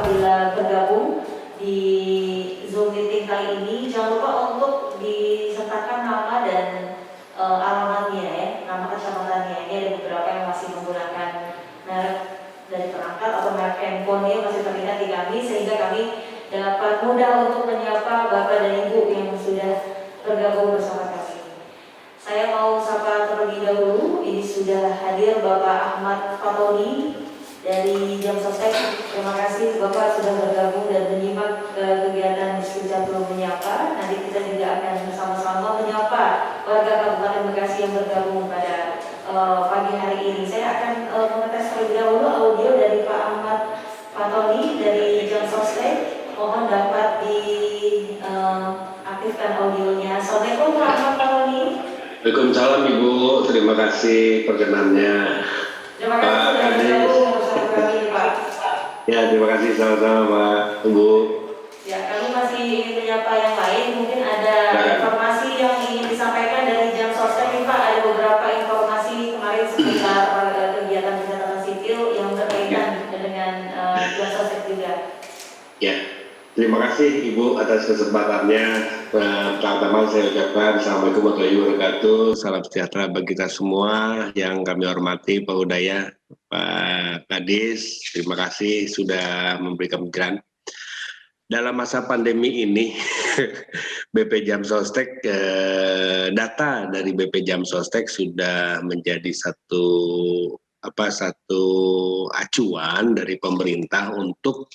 apabila bergabung di Zoom meeting kali ini, jangan lupa untuk disertakan nama dan alamatnya ya, nama kecamatannya. Ini ada beberapa yang masih menggunakan merek dari perangkat atau merek handphone yang masih terlihat di kami, sehingga kami dapat mudah untuk menyapa Bapak dan Ibu yang sudah bergabung bersama kami. Saya mau sapa terlebih dahulu, ini sudah hadir Bapak Ahmad Fatoni dari Jam Sostek. Terima kasih Bapak sudah bergabung dan menyimak kegiatan diskusi belum menyapa. Nanti kita juga akan bersama-sama menyapa warga Kabupaten Bekasi yang bergabung pada pagi hari ini. Saya akan mengetes terlebih dahulu audio dari Pak Ahmad Fatoni dari Jam Sostek. Mohon dapat diaktifkan audionya. Assalamualaikum Pak Ahmad Fatoni. Waalaikumsalam Ibu, terima kasih perkenannya. Terima kasih sudah bergabung bersama kami Pak. Ya, terima kasih sama-sama Pak Ibu. Ya, kami masih ingin menyapa yang lain. Mungkin ada informasi yang ingin disampaikan dari Jam Sostek nih Pak. Ada beberapa informasi kemarin seputar kegiatan catatan sipil yang berkaitan dengan Jam Sostek juga. Ya, terima kasih Ibu atas kesempatannya. Pertama saya ucapkan Assalamualaikum warahmatullahi wabarakatuh. Salam sejahtera bagi kita semua yang kami hormati Pak Udaya, Pak Kadis. Terima kasih sudah memberikan penjelasan. Dalam masa pandemi ini, BP Jam Sostek, data dari BP Jam Sostek sudah menjadi satu acuan dari pemerintah untuk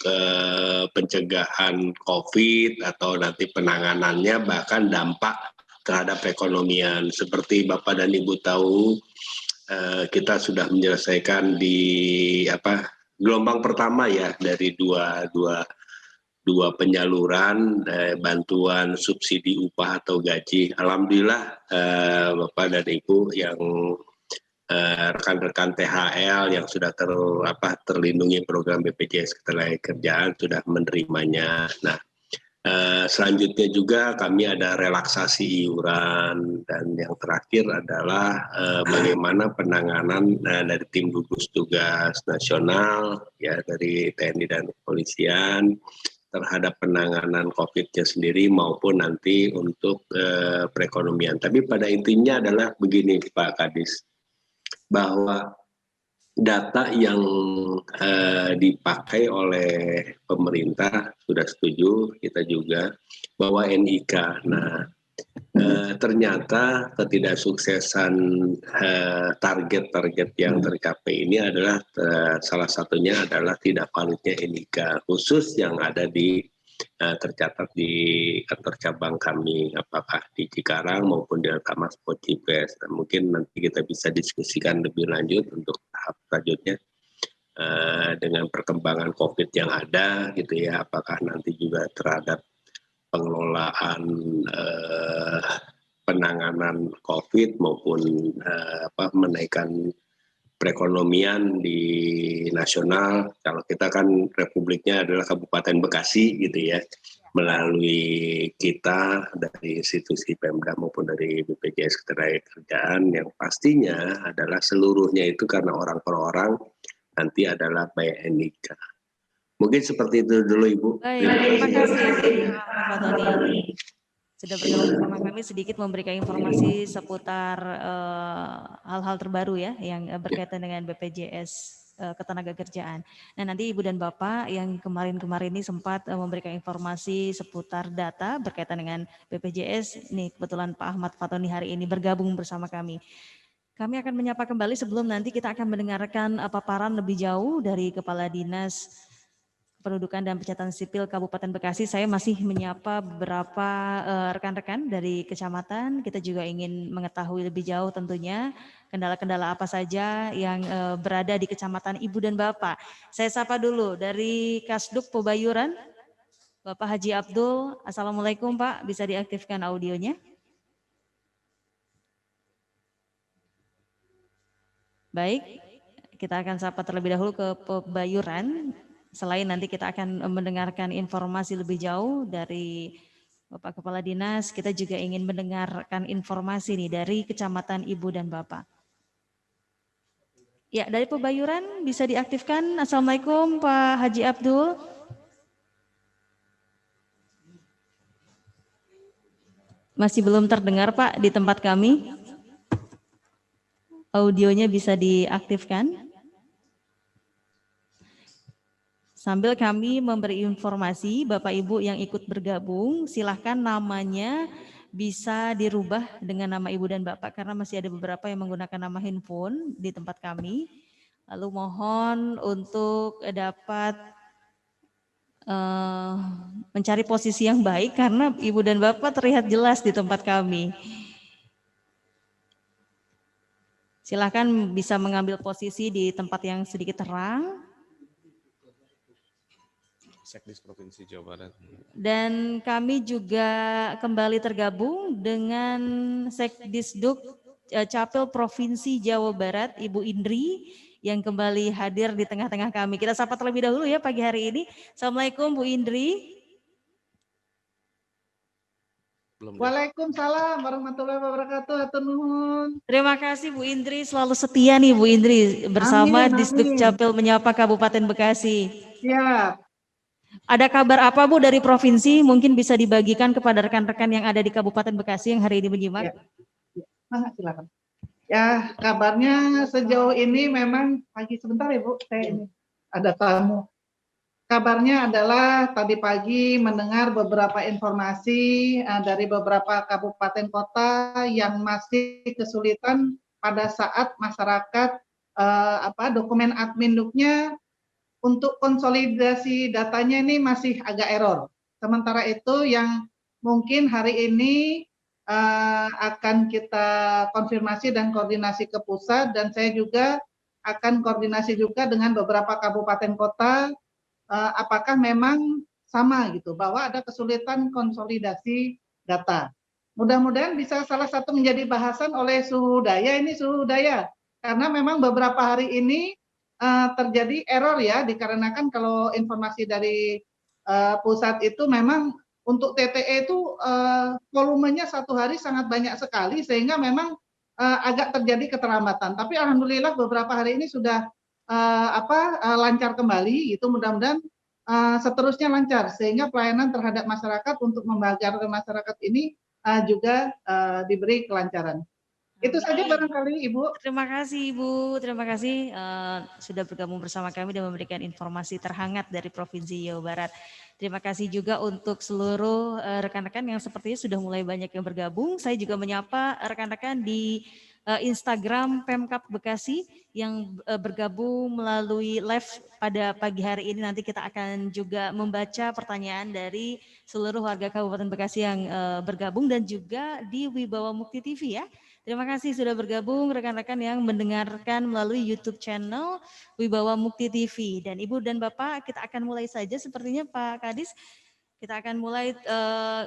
pencegahan COVID atau nanti penanganannya, bahkan dampak terhadap perekonomian. Seperti Bapak dan Ibu tahu, kita sudah menyelesaikan di gelombang pertama ya dari dua penyaluran bantuan subsidi upah atau gaji. Alhamdulillah Bapak dan Ibu yang rekan-rekan THL yang sudah terlindungi program BPJS Ketenagakerjaan sudah menerimanya. Nah, selanjutnya juga kami ada relaksasi iuran, dan yang terakhir adalah bagaimana penanganan dari tim gugus tugas nasional ya dari TNI dan kepolisian terhadap penanganan COVID-nya sendiri maupun nanti untuk perekonomian. Tapi pada intinya adalah begini Pak Kadis, bahwa data yang dipakai oleh pemerintah sudah setuju, kita juga, bahwa NIK. Nah, ternyata ketidaksuksesan target-target yang tercapai ini adalah salah satunya adalah tidak validnya NIK khusus yang ada di tercatat di kantor cabang kami, apakah di Cikarang maupun di Alkamas Pocipes. Dan mungkin nanti kita bisa diskusikan lebih lanjut untuk tahap selanjutnya dengan perkembangan COVID yang ada gitu ya, apakah nanti juga terhadap pengelolaan penanganan COVID maupun menaikkan perekonomian di nasional. Kalau kita kan republiknya adalah Kabupaten Bekasi gitu ya, melalui kita dari institusi Pemda maupun dari BPJS Ketenagakerjaan, yang pastinya adalah seluruhnya itu karena orang per orang nanti adalah by NIK. Mungkin seperti itu dulu Ibu. Baik, terima kasih Pak Tony. Sudah bergabung bersama kami, sedikit memberikan informasi seputar hal-hal terbaru ya yang berkaitan dengan BPJS Ketenagakerjaan. Nah, nanti Ibu dan Bapak yang kemarin-kemarin ini sempat memberikan informasi seputar data berkaitan dengan BPJS, nih kebetulan Pak Ahmad Fatoni hari ini bergabung bersama kami. Kami akan menyapa kembali sebelum nanti kita akan mendengarkan paparan lebih jauh dari Kepala Dinas Pendudukan dan Pencatatan Sipil Kabupaten Bekasi. Saya masih menyapa beberapa rekan-rekan dari kecamatan. Kita juga ingin mengetahui lebih jauh tentunya kendala-kendala apa saja yang berada di kecamatan Ibu dan Bapak. Saya sapa dulu dari Kasduk Pebayuran, Bapak Haji Abdul. Assalamualaikum Pak, bisa diaktifkan audionya? Baik, kita akan sapa terlebih dahulu ke Pebayuran. Selain nanti kita akan mendengarkan informasi lebih jauh dari Bapak Kepala Dinas, kita juga ingin mendengarkan informasi nih dari Kecamatan Ibu dan Bapak. Ya, dari Pebayuran bisa diaktifkan. Assalamualaikum Pak Haji Abdul. Masih belum terdengar Pak di tempat kami. Audionya bisa diaktifkan. Sambil kami memberi informasi, Bapak Ibu yang ikut bergabung, silahkan namanya bisa dirubah dengan nama Ibu dan Bapak karena masih ada beberapa yang menggunakan nama handphone di tempat kami. Lalu mohon untuk dapat mencari posisi yang baik karena Ibu dan Bapak terlihat jelas di tempat kami. Silahkan bisa mengambil posisi di tempat yang sedikit terang. Sekdis Provinsi Jawa Barat. Dan kami juga kembali tergabung dengan Sekdisduk Capil Provinsi Jawa Barat, Ibu Indri, yang kembali hadir di tengah-tengah kami. Kita sapa terlebih dahulu ya pagi hari ini. Assalamualaikum Bu Indri. Waalaikumsalam warahmatullahi wabarakatuh. Hatur nuhun. Terima kasih Bu Indri, selalu setia nih Bu Indri bersama Disduk Capil Menyapa Kabupaten Bekasi. Siap. Ada kabar apa Bu dari provinsi? Mungkin bisa dibagikan kepada rekan-rekan yang ada di Kabupaten Bekasi yang hari ini menyimak. Ya. Silakan. Ya, kabarnya sejauh ini memang pagi sebentar ya Bu, saya ini ada tamu. Kabarnya adalah tadi pagi mendengar beberapa informasi dari beberapa kabupaten kota yang masih kesulitan pada saat masyarakat dokumen admin-duknya untuk konsolidasi datanya ini masih agak error. Sementara itu yang mungkin hari ini akan kita konfirmasi dan koordinasi ke pusat, dan saya juga akan koordinasi juga dengan beberapa kabupaten kota apakah memang sama gitu bahwa ada kesulitan konsolidasi data. Mudah-mudahan bisa salah satu menjadi bahasan oleh suhu daya, karena memang beberapa hari ini terjadi error ya, dikarenakan kalau informasi dari pusat itu memang untuk TTE itu volumenya satu hari sangat banyak sekali sehingga memang agak terjadi keterlambatan. Tapi alhamdulillah beberapa hari ini sudah lancar kembali, itu mudah-mudahan seterusnya lancar sehingga pelayanan terhadap masyarakat untuk membahagiakan masyarakat ini juga diberi kelancaran. Itu saja barangkali Ibu. Terima kasih Ibu, terima kasih sudah bergabung bersama kami dan memberikan informasi terhangat dari Provinsi Jawa Barat. Terima kasih juga untuk seluruh rekan-rekan yang sepertinya sudah mulai banyak yang bergabung. Saya juga menyapa rekan-rekan di Instagram Pemkab Bekasi yang bergabung melalui live pada pagi hari ini. Nanti kita akan juga membaca pertanyaan dari seluruh warga Kabupaten Bekasi yang bergabung dan juga di Wibawa Mukti TV ya. Terima kasih sudah bergabung rekan-rekan yang mendengarkan melalui YouTube channel Wibawa Mukti TV. Dan Ibu dan Bapak, kita akan mulai saja sepertinya Pak Kadis. Kita akan mulai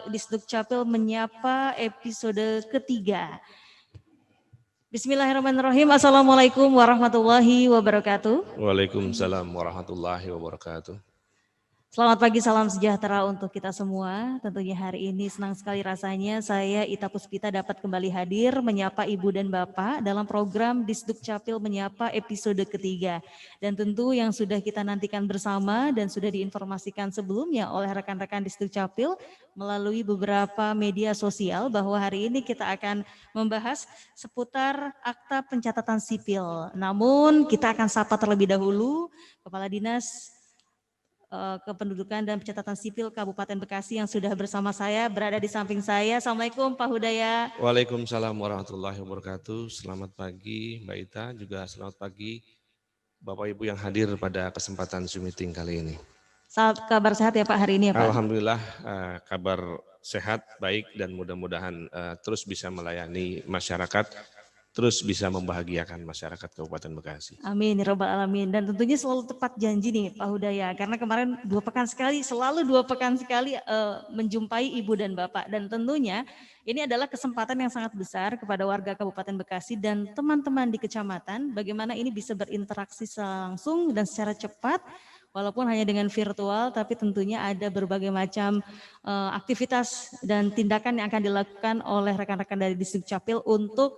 Disduk Capil Menyapa episode ketiga. Bismillahirrahmanirrahim. Assalamualaikum warahmatullahi wabarakatuh. Waalaikumsalam warahmatullahi wabarakatuh. Selamat pagi, salam sejahtera untuk kita semua. Tentunya hari ini senang sekali rasanya saya Ita Puspita dapat kembali hadir menyapa Ibu dan Bapak dalam program Disduk Capil Menyapa episode ketiga. Dan tentu yang sudah kita nantikan bersama dan sudah diinformasikan sebelumnya oleh rekan-rekan Disduk Capil melalui beberapa media sosial bahwa hari ini kita akan membahas seputar akta pencatatan sipil. Namun kita akan sapa terlebih dahulu Kepala Dinas Kependudukan dan Pencatatan Sipil Kabupaten Bekasi yang sudah bersama saya, berada di samping saya. Assalamualaikum Pak Hudaya. Waalaikumsalam warahmatullahi wabarakatuh. Selamat pagi Mbak Ita, juga selamat pagi Bapak Ibu yang hadir pada kesempatan Zoom meeting kali ini. Kabar sehat ya Pak hari ini ya Pak? Alhamdulillah kabar sehat, baik, dan mudah-mudahan terus bisa melayani masyarakat, terus bisa membahagiakan masyarakat Kabupaten Bekasi. Amin, ya Rabbal Alamin. Dan tentunya selalu tepat janji nih Pak Hudaya, karena kemarin 2 pekan sekali, selalu 2 pekan sekali menjumpai Ibu dan Bapak. Dan tentunya ini adalah kesempatan yang sangat besar kepada warga Kabupaten Bekasi dan teman-teman di kecamatan, bagaimana ini bisa berinteraksi langsung dan secara cepat, walaupun hanya dengan virtual, tapi tentunya ada berbagai macam aktivitas dan tindakan yang akan dilakukan oleh rekan-rekan dari Disduk Capil untuk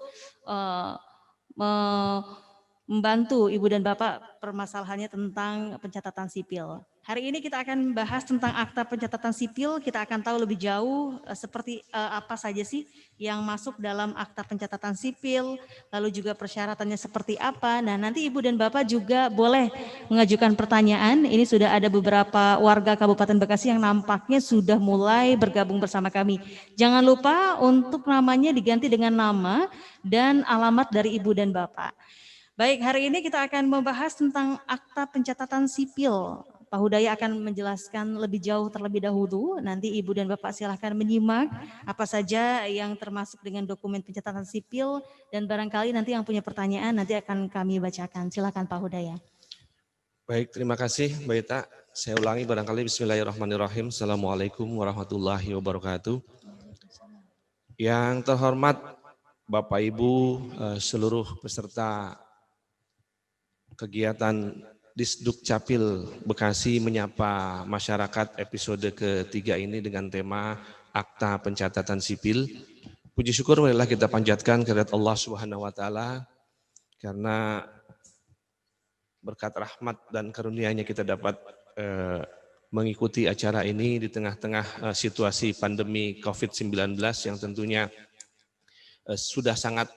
membantu Ibu dan Bapak permasalahannya tentang pencatatan sipil. Hari ini kita akan bahas tentang akta pencatatan sipil. Kita akan tahu lebih jauh seperti apa saja sih yang masuk dalam akta pencatatan sipil, lalu juga persyaratannya seperti apa. Nah, nanti Ibu dan Bapak juga boleh mengajukan pertanyaan. Ini sudah ada beberapa warga Kabupaten Bekasi yang nampaknya sudah mulai bergabung bersama kami. Jangan lupa untuk namanya diganti dengan nama dan alamat dari Ibu dan Bapak. Baik, hari ini kita akan membahas tentang akta pencatatan sipil. Pak Hudaya akan menjelaskan lebih jauh terlebih dahulu. Nanti Ibu dan Bapak silahkan menyimak apa saja yang termasuk dengan dokumen pencatatan sipil, dan barangkali nanti yang punya pertanyaan nanti akan kami bacakan. Silakan Pak Hudaya. Baik, terima kasih Mbak Ita. Saya ulangi barangkali. Bismillahirrahmanirrahim. Assalamualaikum warahmatullahi wabarakatuh. Yang terhormat Bapak Ibu, seluruh peserta kegiatan Disduk Capil Bekasi menyapa masyarakat episode ketiga ini dengan tema Akta Pencatatan Sipil. Puji syukur marilah kita panjatkan kehadirat Allah Subhanahu wa taala karena berkat rahmat dan karunia-Nya kita dapat mengikuti acara ini di tengah-tengah situasi pandemi COVID-19 yang tentunya sudah sangat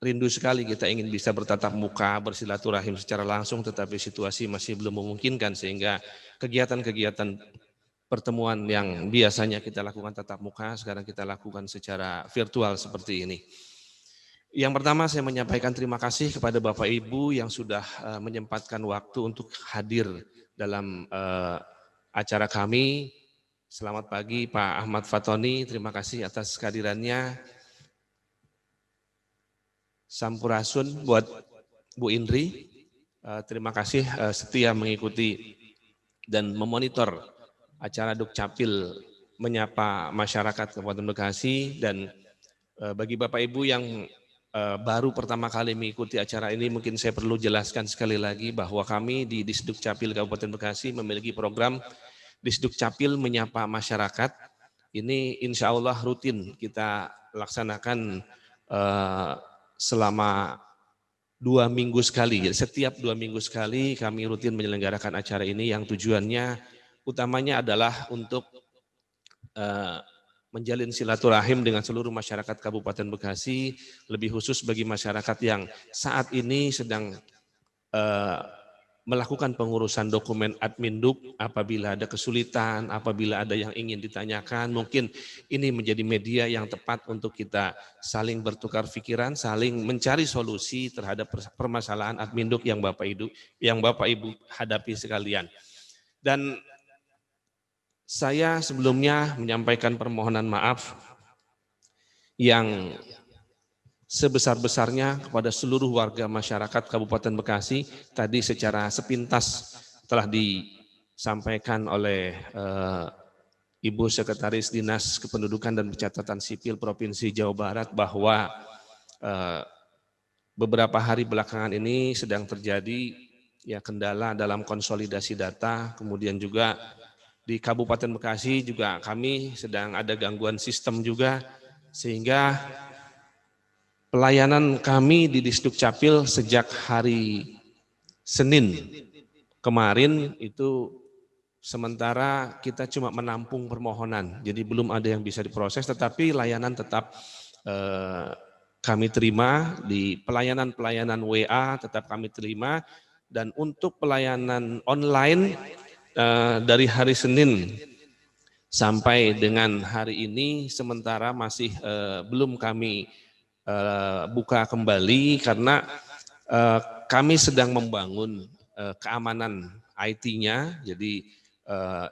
rindu sekali kita ingin bisa bertatap muka, bersilaturahim secara langsung, tetapi situasi masih belum memungkinkan sehingga kegiatan-kegiatan pertemuan yang biasanya kita lakukan tatap muka, sekarang kita lakukan secara virtual seperti ini. Yang pertama saya menyampaikan terima kasih kepada Bapak Ibu yang sudah menyempatkan waktu untuk hadir dalam acara kami. Selamat pagi Pak Ahmad Fatoni, terima kasih atas kehadirannya. Sampurasun buat Bu Indri, terima kasih setia mengikuti dan memonitor acara Dukcapil menyapa masyarakat Kabupaten Bekasi, dan bagi Bapak Ibu yang baru pertama kali mengikuti acara ini mungkin saya perlu jelaskan sekali lagi bahwa kami di Disdukcapil Kabupaten Bekasi memiliki program Disdukcapil menyapa masyarakat. Ini insya Allah rutin kita laksanakan selama 2 minggu sekali. Setiap 2 minggu sekali kami rutin menyelenggarakan acara ini yang tujuannya utamanya adalah untuk menjalin silaturahim dengan seluruh masyarakat Kabupaten Bekasi, lebih khusus bagi masyarakat yang saat ini sedang melakukan pengurusan dokumen Adminduk. Apabila ada kesulitan, apabila ada yang ingin ditanyakan, mungkin ini menjadi media yang tepat untuk kita saling bertukar pikiran, saling mencari solusi terhadap permasalahan Adminduk yang Bapak Ibu hadapi sekalian. Dan saya sebelumnya menyampaikan permohonan maaf yang sebesar-besarnya kepada seluruh warga masyarakat Kabupaten Bekasi. Tadi secara sepintas telah disampaikan oleh Ibu Sekretaris Dinas Kependudukan dan Pencatatan Sipil Provinsi Jawa Barat bahwa beberapa hari belakangan ini sedang terjadi kendala dalam konsolidasi data, kemudian juga di Kabupaten Bekasi juga kami sedang ada gangguan sistem juga, sehingga pelayanan kami di Disdukcapil sejak hari Senin kemarin itu sementara kita cuma menampung permohonan, jadi belum ada yang bisa diproses, tetapi layanan tetap kami terima. Di pelayanan WA tetap kami terima, dan untuk pelayanan online dari hari Senin sampai dengan hari ini sementara masih belum kami buka kembali karena kami sedang membangun keamanan IT-nya. Jadi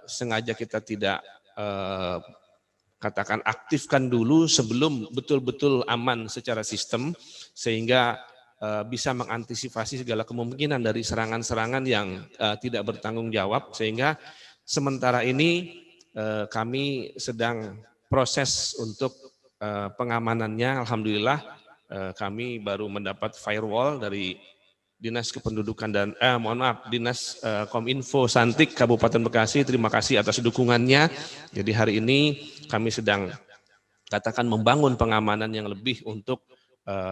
sengaja kita tidak katakan aktifkan dulu sebelum betul-betul aman secara sistem, sehingga bisa mengantisipasi segala kemungkinan dari serangan-serangan yang tidak bertanggung jawab. Sehingga sementara ini kami sedang proses untuk pengamanannya. Alhamdulillah kami baru mendapat firewall dari Dinas Kependudukan dan Dinas Kominfo Santik Kabupaten Bekasi. Terima kasih atas dukungannya. Jadi hari ini kami sedang katakan membangun pengamanan yang lebih untuk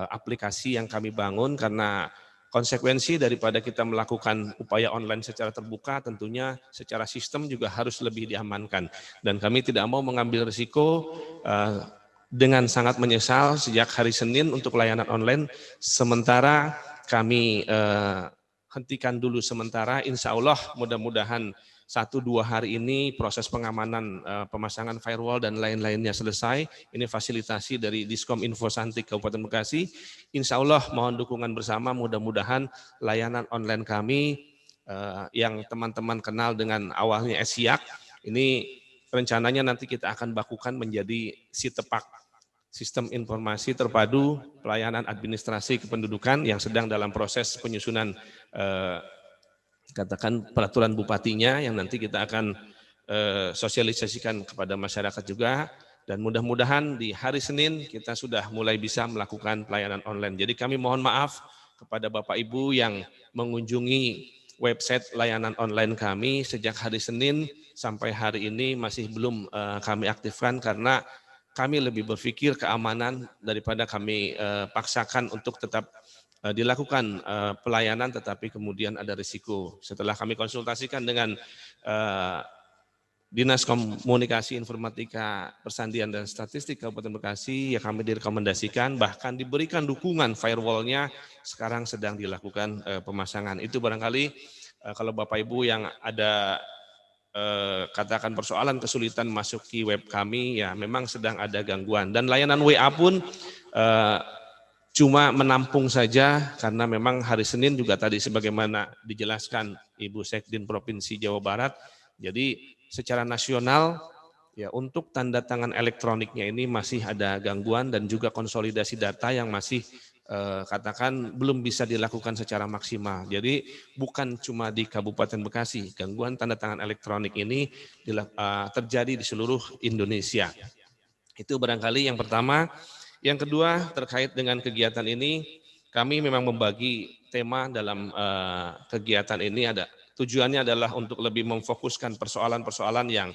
aplikasi yang kami bangun, karena konsekuensi daripada kita melakukan upaya online secara terbuka, tentunya secara sistem juga harus lebih diamankan. Dan kami tidak mau mengambil risiko dengan sangat menyesal sejak hari Senin untuk layanan online, sementara kami hentikan dulu sementara. Insya Allah mudah-mudahan 1-2 hari ini proses pengamanan pemasangan firewall dan lain-lainnya selesai. Ini fasilitasi dari Diskom Info Santik Kabupaten Bekasi. Insya Allah mohon dukungan bersama, mudah-mudahan layanan online kami yang teman-teman kenal dengan awalnya SIAK, ini rencananya nanti kita akan bakukan menjadi SITEPAK, Sistem Informasi Terpadu Pelayanan Administrasi Kependudukan, yang sedang dalam proses penyusunan katakan peraturan bupatinya, yang nanti kita akan sosialisasikan kepada masyarakat juga, dan mudah-mudahan di hari Senin kita sudah mulai bisa melakukan pelayanan online. Jadi kami mohon maaf kepada Bapak Ibu yang mengunjungi website layanan online kami sejak hari Senin sampai hari ini masih belum kami aktifkan, karena kami lebih berpikir keamanan daripada kami paksakan untuk tetap dilakukan pelayanan tetapi kemudian ada risiko. Setelah kami konsultasikan dengan Dinas Komunikasi Informatika Persandian dan Statistik Kabupaten Bekasi, ya kami direkomendasikan, bahkan diberikan dukungan firewallnya, sekarang sedang dilakukan pemasangan. Itu barangkali kalau Bapak Ibu yang ada katakan persoalan kesulitan masuk ke web kami, ya memang sedang ada gangguan. Dan layanan WA pun cuma menampung saja, karena memang hari Senin juga tadi sebagaimana dijelaskan Ibu Sekdin Provinsi Jawa Barat, jadi secara nasional ya untuk tanda tangan elektroniknya ini masih ada gangguan dan juga konsolidasi data yang masih katakan belum bisa dilakukan secara maksimal. Jadi bukan cuma di Kabupaten Bekasi, gangguan tanda tangan elektronik ini terjadi di seluruh Indonesia. Itu barangkali yang pertama. Yang kedua, terkait dengan kegiatan ini, kami memang membagi tema dalam kegiatan ini. Tujuannya adalah untuk lebih memfokuskan persoalan-persoalan yang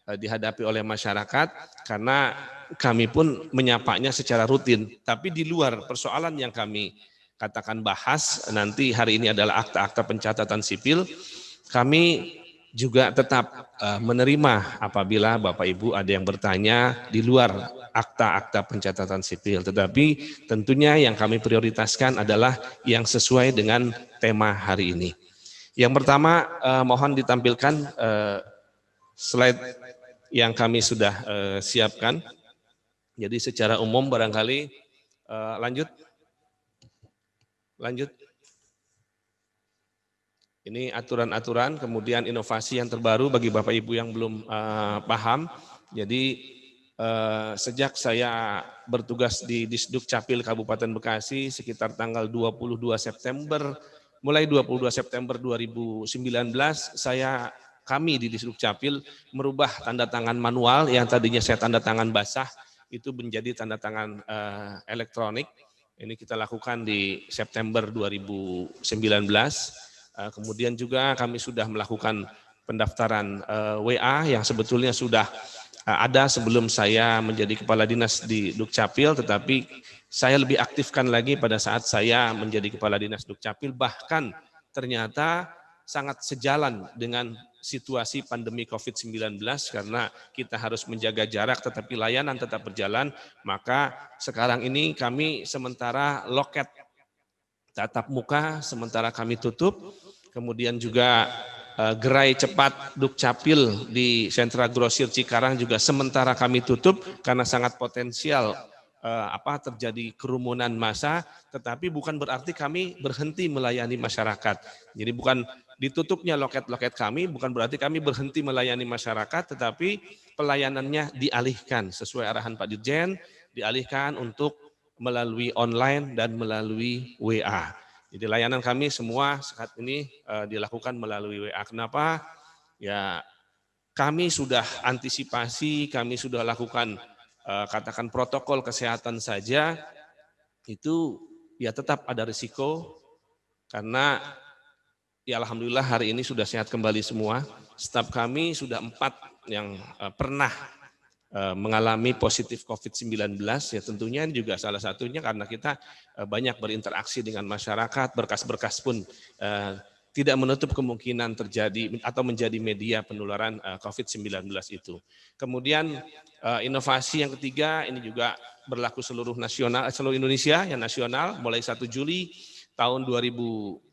dihadapi oleh masyarakat, karena kami pun menyapanya secara rutin. Tapi di luar persoalan yang kami katakan bahas, nanti hari ini adalah akta-akta pencatatan sipil, kami juga tetap menerima apabila Bapak Ibu ada yang bertanya di luar akta-akta pencatatan sipil. Tetapi tentunya yang kami prioritaskan adalah yang sesuai dengan tema hari ini. Yang pertama, mohon ditampilkan slide yang kami sudah siapkan. Jadi secara umum barangkali lanjut. Ini aturan-aturan, kemudian inovasi yang terbaru bagi Bapak Ibu yang belum paham. Jadi sejak saya bertugas di Disduk Capil Kabupaten Bekasi sekitar tanggal 22 September, mulai 22 September 2019, kami di Disduk Capil merubah tanda tangan manual yang tadinya saya tanda tangan basah, itu menjadi tanda tangan elektronik. Ini kita lakukan di September 2019. Kemudian juga kami sudah melakukan pendaftaran WA yang sebetulnya sudah ada sebelum saya menjadi Kepala Dinas di Dukcapil, tetapi saya lebih aktifkan lagi pada saat saya menjadi Kepala Dinas Dukcapil, bahkan ternyata sangat sejalan dengan situasi pandemi COVID-19 karena kita harus menjaga jarak tetapi layanan tetap berjalan. Maka sekarang ini kami sementara loket tatap muka sementara kami tutup, kemudian juga gerai cepat Dukcapil di sentra grosir Cikarang juga sementara kami tutup karena sangat potensial terjadi kerumunan massa, tetapi bukan berarti kami berhenti melayani masyarakat. Jadi bukan ditutupnya loket-loket kami, bukan berarti kami berhenti melayani masyarakat, tetapi pelayanannya dialihkan sesuai arahan Pak Dirjen, dialihkan untuk melalui online dan melalui WA. Jadi layanan kami semua saat ini dilakukan melalui WA. Kenapa? Ya kami sudah antisipasi, kami sudah lakukan katakan protokol kesehatan saja, itu ya tetap ada risiko karena ya alhamdulillah hari ini sudah sehat kembali semua. Staf kami sudah 4 yang pernah mengalami positif COVID-19, ya tentunya juga salah satunya karena kita banyak berinteraksi dengan masyarakat, berkas-berkas pun tidak menutup kemungkinan terjadi atau menjadi media penularan COVID-19 itu. Kemudian inovasi yang ketiga ini juga berlaku seluruh Indonesia yang nasional mulai 1 Juli tahun 2020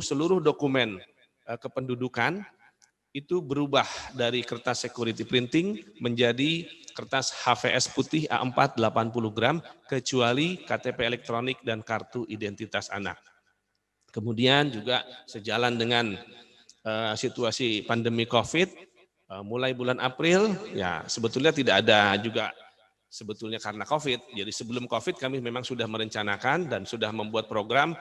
seluruh dokumen kependudukan itu berubah dari kertas security printing menjadi kertas HVS putih A4 80 gram kecuali KTP elektronik dan kartu identitas anak. Kemudian juga sejalan dengan situasi pandemi COVID, mulai bulan April ya sebetulnya tidak ada juga sebetulnya karena COVID. Jadi sebelum COVID kami memang sudah merencanakan dan sudah membuat program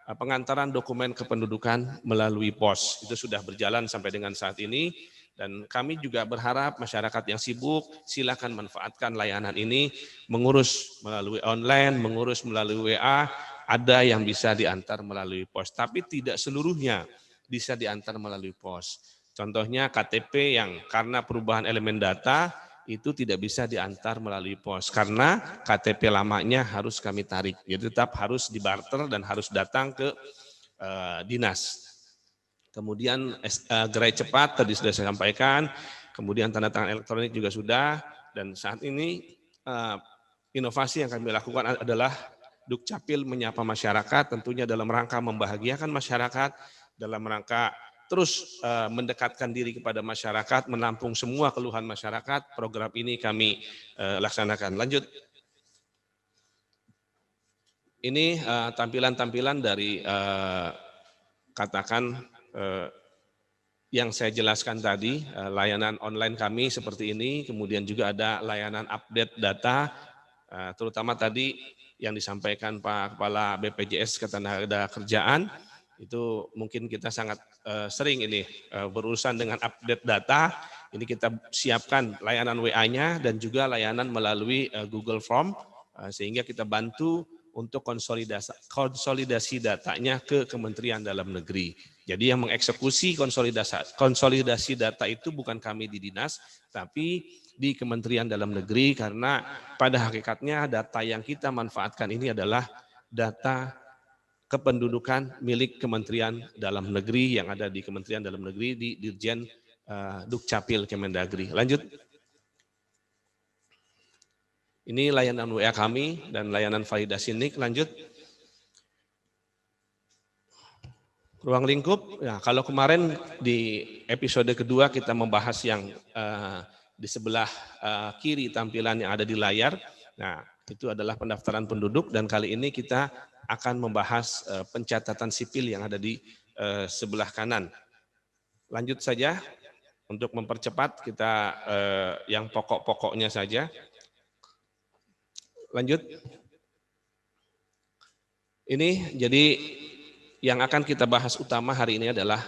pengantaran dokumen kependudukan melalui pos. Itu sudah berjalan sampai dengan saat ini dan kami juga berharap masyarakat yang sibuk silakan manfaatkan layanan ini, mengurus melalui online, mengurus melalui WA, ada yang bisa diantar melalui pos, tapi tidak seluruhnya bisa diantar melalui pos. Contohnya KTP yang karena perubahan elemen data itu tidak bisa diantar melalui pos karena KTP lamanya harus kami tarik. Jadi tetap harus dibarter dan harus datang ke dinas. Kemudian gerai cepat tadi sudah saya sampaikan, kemudian tanda tangan elektronik juga sudah, dan saat ini inovasi yang kami lakukan adalah Dukcapil menyapa masyarakat, tentunya dalam rangka membahagiakan masyarakat, dalam rangka terus mendekatkan diri kepada masyarakat, menampung semua keluhan masyarakat. Program ini kami laksanakan. Lanjut. Ini tampilan-tampilan dari katakan yang saya jelaskan tadi, layanan online kami seperti ini, kemudian juga ada layanan update data, terutama tadi yang disampaikan Pak Kepala BPJS Ketenagakerjaan, itu mungkin kita sangat sering ini berurusan dengan update data. Ini kita siapkan layanan WA-nya dan juga layanan melalui Google Form sehingga kita bantu untuk konsolidasi datanya ke Kementerian Dalam Negeri. Jadi yang mengeksekusi konsolidasi data itu bukan kami di dinas, tapi di Kementerian Dalam Negeri karena pada hakikatnya data yang kita manfaatkan ini adalah data kependudukan milik Kementerian Dalam Negeri yang ada di Kementerian Dalam Negeri di Dirjen Dukcapil Kemendagri. Lanjut. Ini layanan WA kami dan layanan validasi NIK. Lanjut. Ruang lingkup. Ya, kalau kemarin di episode kedua kita membahas yang di sebelah kiri tampilan yang ada di layar. Nah, itu adalah pendaftaran penduduk dan kali ini kita akan membahas pencatatan sipil yang ada di sebelah kanan. Lanjut saja untuk mempercepat kita yang pokok-pokoknya saja. Lanjut. Ini jadi yang akan kita bahas utama hari ini adalah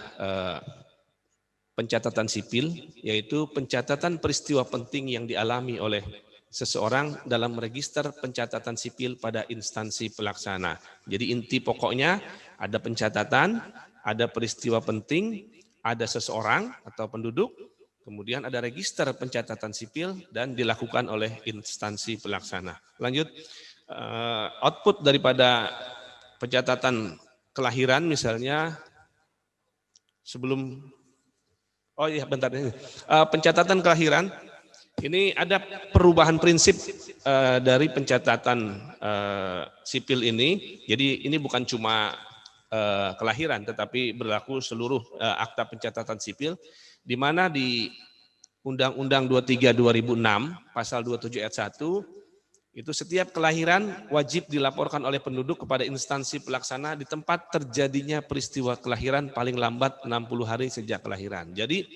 pencatatan sipil, yaitu pencatatan peristiwa penting yang dialami oleh seseorang dalam register pencatatan sipil pada instansi pelaksana. Jadi inti pokoknya ada pencatatan, ada peristiwa penting, ada seseorang atau penduduk, kemudian ada register pencatatan sipil dan dilakukan oleh instansi pelaksana. Lanjut, output daripada pencatatan kelahiran misalnya sebelum, oh iya bentar ini, pencatatan kelahiran. Ini ada perubahan prinsip dari pencatatan sipil ini. Jadi ini bukan cuma kelahiran, tetapi berlaku seluruh akta pencatatan sipil, di mana di Undang-Undang 23 2006 pasal 27 ayat 1 itu setiap kelahiran wajib dilaporkan oleh penduduk kepada instansi pelaksana di tempat terjadinya peristiwa kelahiran paling lambat 60 hari sejak kelahiran. Jadi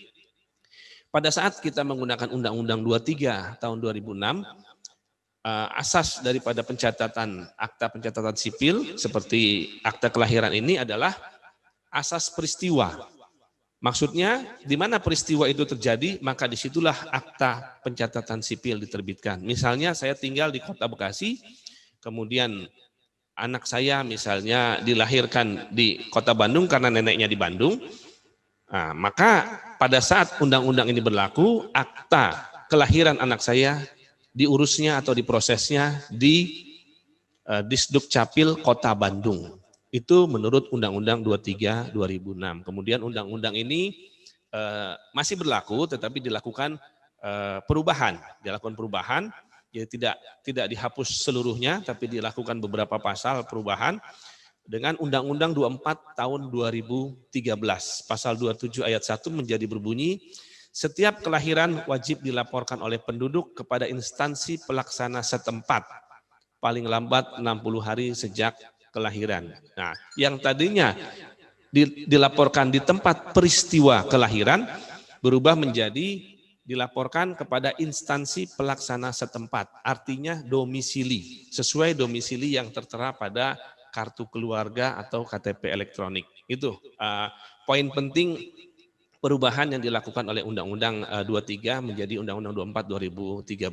pada saat kita menggunakan Undang-Undang 23 tahun 2006, asas daripada pencatatan akta pencatatan sipil seperti akta kelahiran ini adalah asas peristiwa. Maksudnya di mana peristiwa itu terjadi, maka disitulah akta pencatatan sipil diterbitkan. Misalnya saya tinggal di Kota Bekasi, kemudian anak saya misalnya dilahirkan di Kota Bandung karena neneknya di Bandung. Nah, maka pada saat undang-undang ini berlaku, akta kelahiran anak saya diurusnya atau diprosesnya di Disduk Capil Kota Bandung. Itu menurut Undang-Undang 23 2006. Kemudian undang-undang ini masih berlaku tetapi dilakukan perubahan. Jadi tidak dihapus seluruhnya tapi dilakukan beberapa pasal perubahan dengan Undang-Undang 24 tahun 2013. Pasal 27 ayat 1 menjadi berbunyi, setiap kelahiran wajib dilaporkan oleh penduduk kepada instansi pelaksana setempat paling lambat 60 hari sejak kelahiran. Nah, yang tadinya dilaporkan di tempat peristiwa kelahiran berubah menjadi dilaporkan kepada instansi pelaksana setempat, artinya domisili, sesuai domisili yang tertera pada kartu keluarga atau KTP elektronik. Itu poin penting perubahan yang dilakukan oleh Undang-Undang 23 menjadi Undang-Undang 24 2013.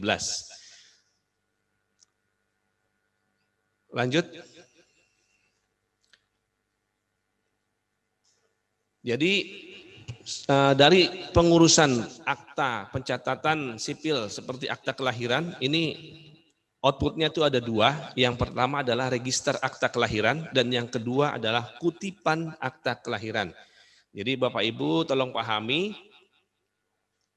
Lanjut. Jadi dari pengurusan akta pencatatan sipil seperti akta kelahiran, ini outputnya itu ada dua. Yang pertama adalah register akta kelahiran dan yang kedua adalah kutipan akta kelahiran. Jadi Bapak Ibu tolong pahami,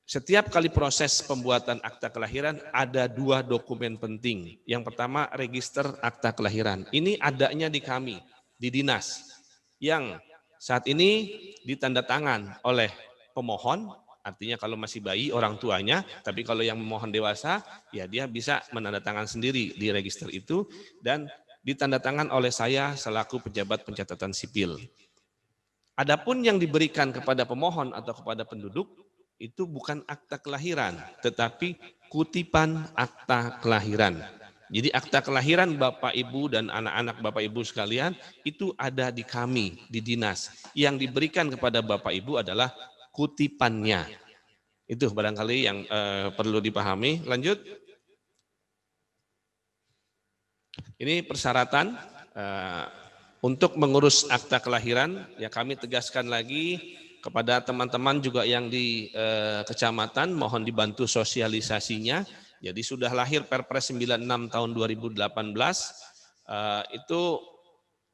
setiap kali proses pembuatan akta kelahiran ada dua dokumen penting. Yang pertama register akta kelahiran. Ini adanya di kami, di dinas, yang saat ini ditandatangan oleh pemohon, artinya kalau masih bayi orang tuanya, tapi kalau yang memohon dewasa, ya dia bisa menandatangan sendiri di register itu dan ditandatangan oleh saya selaku pejabat pencatatan sipil. Adapun yang diberikan kepada pemohon atau kepada penduduk itu bukan akta kelahiran, tetapi kutipan akta kelahiran. Jadi akta kelahiran Bapak Ibu dan anak-anak Bapak Ibu sekalian itu ada di kami, di dinas. Yang diberikan kepada Bapak Ibu adalah kutipannya. Itu barangkali yang perlu dipahami. Lanjut. Ini persyaratan untuk mengurus akta kelahiran. Ya kami tegaskan lagi kepada teman-teman juga yang di kecamatan, mohon dibantu sosialisasinya. Jadi sudah lahir Perpres 96 tahun 2018, itu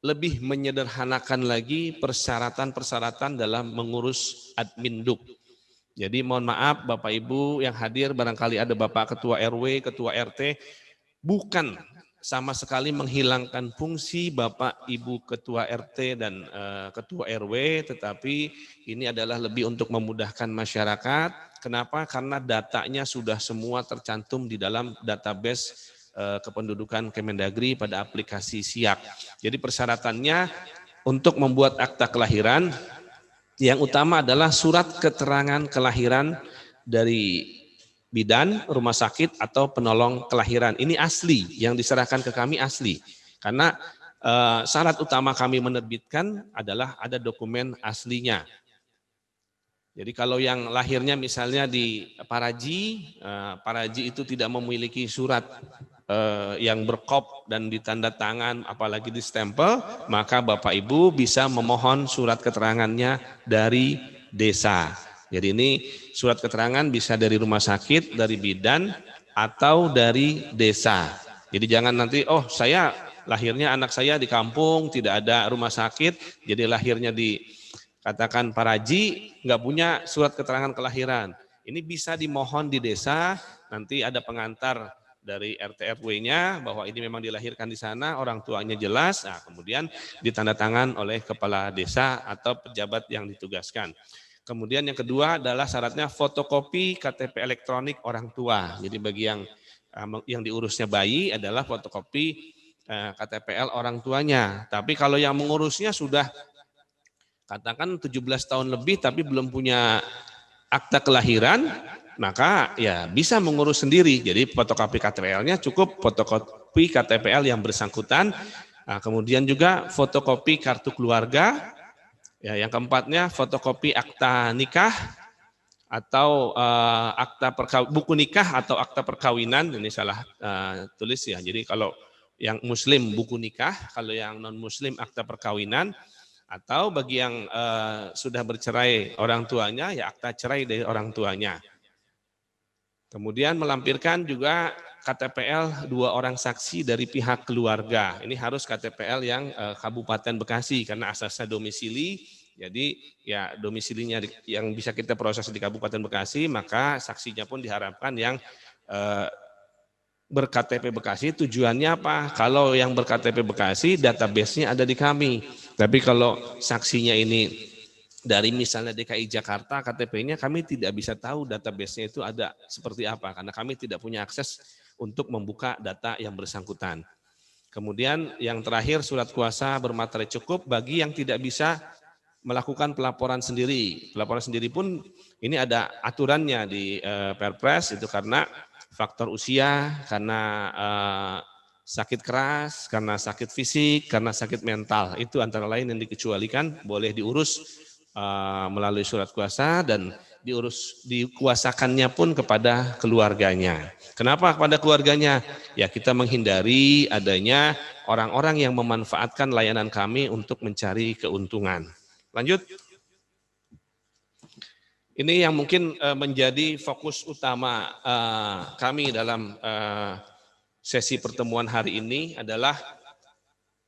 lebih menyederhanakan lagi persyaratan-persyaratan dalam mengurus adminduk. Jadi mohon maaf Bapak Ibu yang hadir, barangkali ada Bapak Ketua RW, Ketua RT, bukan sama sekali menghilangkan fungsi Bapak Ibu Ketua RT dan Ketua RW, tetapi ini adalah lebih untuk memudahkan masyarakat. Kenapa? Karena datanya sudah semua tercantum di dalam database kependudukan Kemendagri pada aplikasi SIAK. Jadi persyaratannya untuk membuat akta kelahiran, yang utama adalah surat keterangan kelahiran dari bidan, rumah sakit, atau penolong kelahiran. Ini asli, yang diserahkan ke kami asli. Karena syarat utama kami menerbitkan adalah ada dokumen aslinya. Jadi kalau yang lahirnya misalnya di Paraji, Paraji itu tidak memiliki surat yang berkop dan ditanda tangan, apalagi di stempel, maka Bapak Ibu bisa memohon surat keterangannya dari desa. Jadi ini surat keterangan bisa dari rumah sakit, dari bidan, atau dari desa. Jadi jangan nanti, oh saya lahirnya anak saya di kampung, tidak ada rumah sakit, jadi lahirnya di katakan Paraji, nggak punya surat keterangan kelahiran. Ini bisa dimohon di desa, nanti ada pengantar dari RT RW-nya bahwa ini memang dilahirkan di sana, orang tuanya jelas, nah, kemudian ditandatangan oleh kepala desa atau pejabat yang ditugaskan. Kemudian yang kedua adalah syaratnya fotokopi KTP elektronik orang tua. Jadi bagi yang diurusnya bayi adalah fotokopi KTPL orang tuanya. Tapi kalau yang mengurusnya sudah katakan 17 tahun lebih tapi belum punya akta kelahiran, maka ya bisa mengurus sendiri. Jadi fotokopi KTPL-nya cukup fotokopi KTPL yang bersangkutan. Nah, kemudian juga fotokopi kartu keluarga. Ya, yang keempatnya fotokopi akta nikah atau buku nikah atau akta perkawinan. Ini salah tulis ya. Jadi kalau yang muslim buku nikah, kalau yang non muslim akta perkawinan, atau bagi yang sudah bercerai orang tuanya ya akta cerai dari orang tuanya. Kemudian melampirkan juga KTPL 2 orang saksi dari pihak keluarga. Ini harus KTPL yang Kabupaten Bekasi karena asasnya domisili. Jadi ya domisilinya yang bisa kita proses di Kabupaten Bekasi, maka saksinya pun diharapkan yang ber-KTP Bekasi. Tujuannya apa? Kalau yang ber-KTP Bekasi, database-nya ada di kami. Tapi kalau saksinya ini dari misalnya DKI Jakarta, KTP-nya kami tidak bisa tahu database-nya itu ada seperti apa, karena kami tidak punya akses untuk membuka data yang bersangkutan. Kemudian yang terakhir, surat kuasa bermaterai cukup bagi yang tidak bisa melakukan pelaporan sendiri. Pelaporan sendiri pun ini ada aturannya di Perpres, itu karena faktor usia, karena sakit keras, karena sakit fisik, karena sakit mental. Itu antara lain yang dikecualikan, boleh diurus melalui surat kuasa dan dikuasakannya pun kepada keluarganya. Kenapa kepada keluarganya? Ya kita menghindari adanya orang-orang yang memanfaatkan layanan kami untuk mencari keuntungan. Lanjut. Ini yang mungkin menjadi fokus utama kami dalam sesi pertemuan hari ini adalah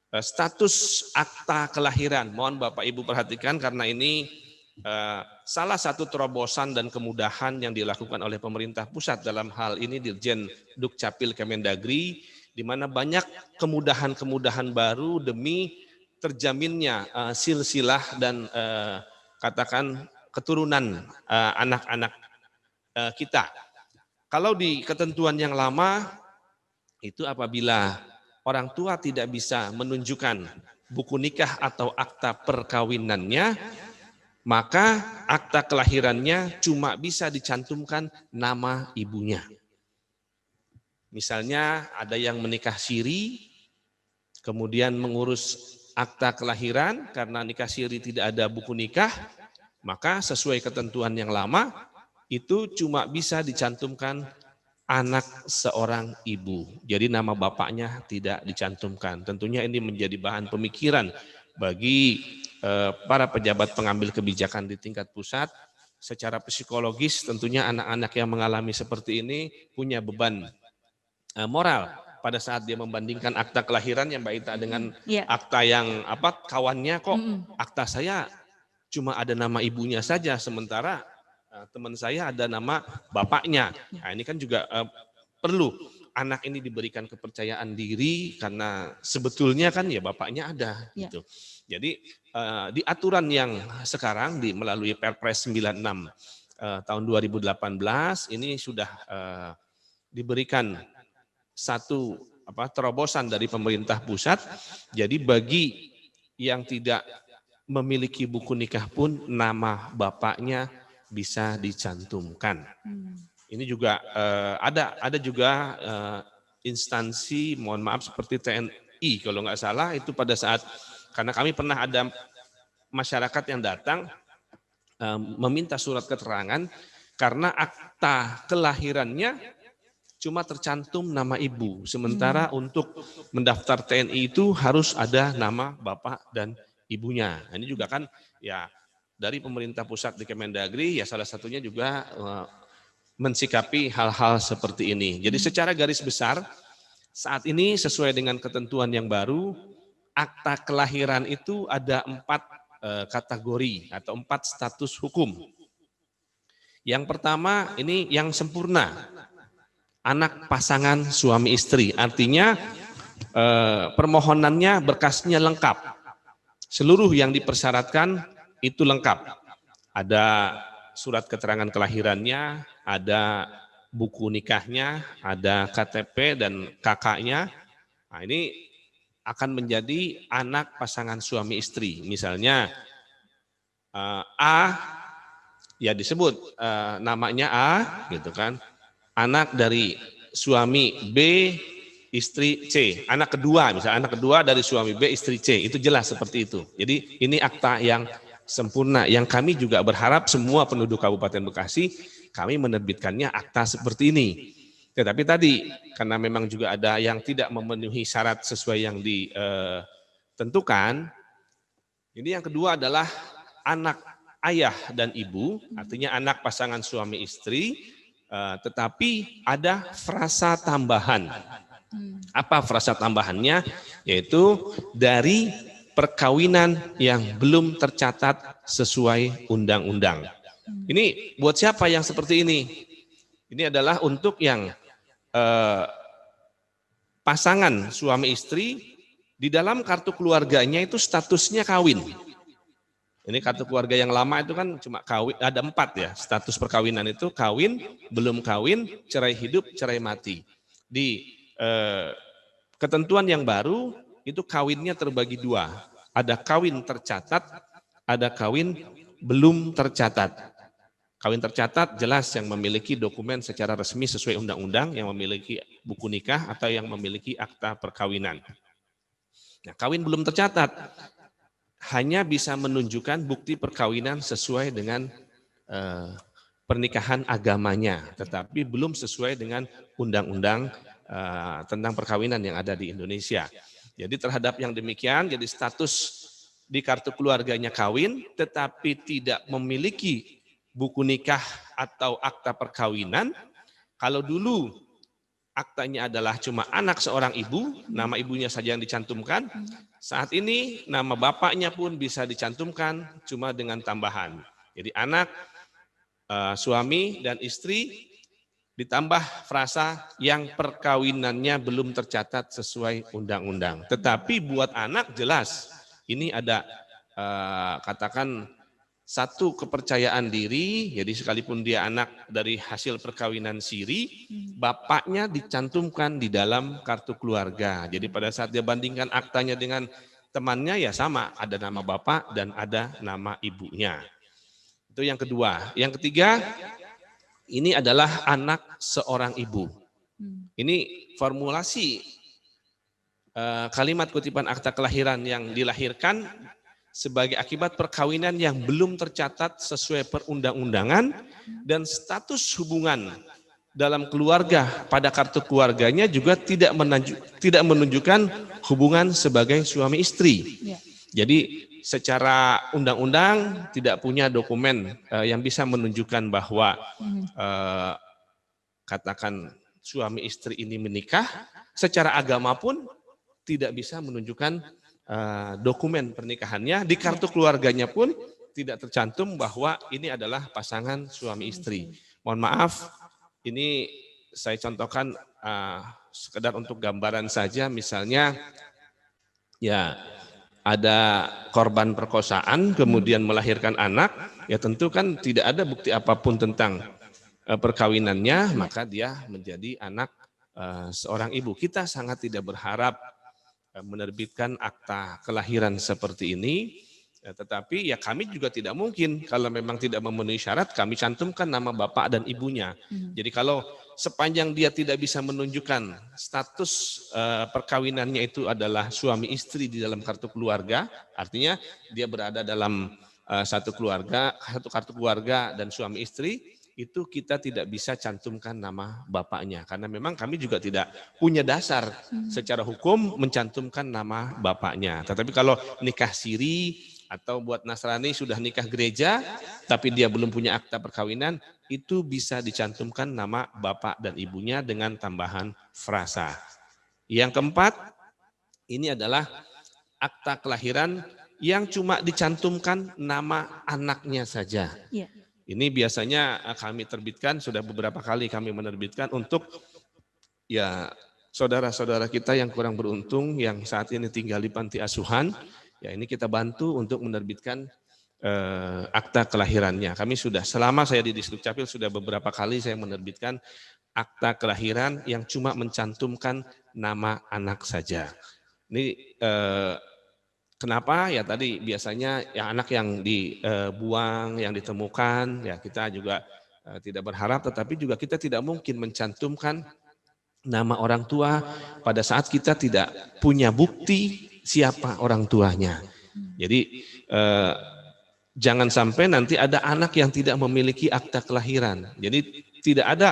status akta kelahiran. Mohon Bapak Ibu perhatikan karena ini salah satu terobosan dan kemudahan yang dilakukan oleh pemerintah pusat dalam hal ini Dirjen Dukcapil Kemendagri, di mana banyak kemudahan-kemudahan baru demi terjaminnya silsilah dan katakan keturunan anak-anak kita. Kalau di ketentuan yang lama itu apabila orang tua tidak bisa menunjukkan buku nikah atau akta perkawinannya, maka akta kelahirannya cuma bisa dicantumkan nama ibunya. Misalnya ada yang menikah siri, kemudian mengurus akta kelahiran karena nikah siri tidak ada buku nikah, maka sesuai ketentuan yang lama itu cuma bisa dicantumkan anak seorang ibu. Jadi nama bapaknya tidak dicantumkan. Tentunya ini menjadi bahan pemikiran bagi para pejabat pengambil kebijakan di tingkat pusat. Secara psikologis tentunya anak-anak yang mengalami seperti ini punya beban moral pada saat dia membandingkan akta kelahiran yang Mbak Ita dengan akta yang kawannya, kok akta saya cuma ada nama ibunya saja, sementara teman saya ada nama bapaknya. Nah, ini kan juga perlu anak ini diberikan kepercayaan diri karena sebetulnya kan ya bapaknya ada gitu. Jadi di aturan yang sekarang melalui Perpres 96 tahun 2018 ini sudah diberikan satu terobosan dari pemerintah pusat. Jadi bagi yang tidak memiliki buku nikah pun nama bapaknya bisa dicantumkan. Ini juga ada juga instansi, mohon maaf seperti TNI kalau nggak salah, itu pada saat karena kami pernah ada masyarakat yang datang meminta surat keterangan karena akta kelahirannya cuma tercantum nama ibu, sementara untuk mendaftar TNI itu harus ada nama bapak dan ibunya. Ini juga kan ya dari pemerintah pusat di Kemendagri ya salah satunya juga mensikapi hal-hal seperti ini. Jadi secara garis besar saat ini sesuai dengan ketentuan yang baru, akta kelahiran itu ada 4 kategori atau 4 status hukum. Yang pertama ini yang sempurna. Anak pasangan suami istri, artinya permohonannya berkasnya lengkap. Seluruh yang dipersyaratkan itu lengkap. Ada surat keterangan kelahirannya, ada buku nikahnya, ada KTP dan kakaknya. Nah, ini akan menjadi anak pasangan suami istri. Misalnya A, ya disebut namanya A, gitu kan. Anak dari suami B, istri C. Anak kedua, misalnya anak kedua dari suami B, istri C. Itu jelas seperti itu. Jadi ini akta yang sempurna. Yang kami juga berharap semua penduduk Kabupaten Bekasi, kami menerbitkannya akta seperti ini. Tetapi tadi, karena memang juga ada yang tidak memenuhi syarat sesuai yang ditentukan. Ini yang kedua adalah anak ayah dan ibu, artinya anak pasangan suami istri, Tetapi ada frasa tambahan. Apa frasa tambahannya? Yaitu dari perkawinan yang belum tercatat sesuai undang-undang. Ini buat siapa yang seperti ini? Ini adalah untuk yang pasangan suami istri di dalam kartu keluarganya itu statusnya kawin. Ini kartu keluarga yang lama itu kan cuma kawin, ada 4 ya, status perkawinan itu kawin, belum kawin, cerai hidup, cerai mati. Di ketentuan yang baru itu kawinnya terbagi 2. Ada kawin tercatat, ada kawin belum tercatat. Kawin tercatat jelas yang memiliki dokumen secara resmi sesuai undang-undang, yang memiliki buku nikah atau yang memiliki akta perkawinan. Nah, kawin belum tercatat hanya bisa menunjukkan bukti perkawinan sesuai dengan pernikahan agamanya, tetapi belum sesuai dengan undang-undang tentang perkawinan yang ada di Indonesia. Jadi terhadap yang demikian, jadi status di kartu keluarganya kawin, tetapi tidak memiliki buku nikah atau akta perkawinan. Kalau dulu aktanya adalah cuma anak seorang ibu, nama ibunya saja yang dicantumkan. Saat ini nama bapaknya pun bisa dicantumkan cuma dengan tambahan. Jadi anak, suami dan istri ditambah frasa yang perkawinannya belum tercatat sesuai undang-undang. Tetapi buat anak jelas ini ada katakan satu kepercayaan diri, jadi sekalipun dia anak dari hasil perkawinan siri, bapaknya dicantumkan di dalam kartu keluarga. Jadi pada saat dia bandingkan aktanya dengan temannya ya sama, ada nama bapak dan ada nama ibunya. Itu yang kedua. Yang ketiga, ini adalah anak seorang ibu. Ini formulasi kalimat kutipan akta kelahiran yang dilahirkan sebagai akibat perkawinan yang belum tercatat sesuai perundang-undangan dan status hubungan dalam keluarga pada kartu keluarganya juga tidak menunjukkan hubungan sebagai suami istri. Jadi secara undang-undang tidak punya dokumen yang bisa menunjukkan bahwa katakan suami istri ini menikah, secara agama pun tidak bisa menunjukkan dokumen pernikahannya, di kartu keluarganya pun tidak tercantum bahwa ini adalah pasangan suami istri. Mohon maaf, ini saya contohkan sekedar untuk gambaran saja, misalnya ya ada korban perkosaan kemudian melahirkan anak, ya tentu kan tidak ada bukti apapun tentang perkawinannya, maka dia menjadi anak seorang ibu. Kita sangat tidak berharap menerbitkan akta kelahiran seperti ini, tetapi ya kami juga tidak mungkin kalau memang tidak memenuhi syarat kami cantumkan nama bapak dan ibunya. Jadi kalau sepanjang dia tidak bisa menunjukkan status perkawinannya itu adalah suami istri di dalam kartu keluarga, artinya dia berada dalam satu kartu keluarga dan suami istri, itu kita tidak bisa cantumkan nama bapaknya. Karena memang kami juga tidak punya dasar secara hukum mencantumkan nama bapaknya. Tetapi kalau nikah siri atau buat Nasrani sudah nikah gereja, tapi dia belum punya akta perkawinan, itu bisa dicantumkan nama bapak dan ibunya dengan tambahan frasa. Yang keempat, ini adalah akta kelahiran yang cuma dicantumkan nama anaknya saja. Ini biasanya kami terbitkan, sudah beberapa kali kami menerbitkan untuk ya saudara-saudara kita yang kurang beruntung, yang saat ini tinggal di panti asuhan, ya ini kita bantu untuk menerbitkan akta kelahirannya. Kami sudah, selama saya di Distrik Capil, sudah beberapa kali saya menerbitkan akta kelahiran yang cuma mencantumkan nama anak saja. Ini kenapa? Ya tadi biasanya ya anak yang dibuang, yang ditemukan, ya kita juga tidak berharap, tetapi juga kita tidak mungkin mencantumkan nama orang tua pada saat kita tidak punya bukti siapa orang tuanya. Jadi jangan sampai nanti ada anak yang tidak memiliki akta kelahiran. Jadi tidak ada.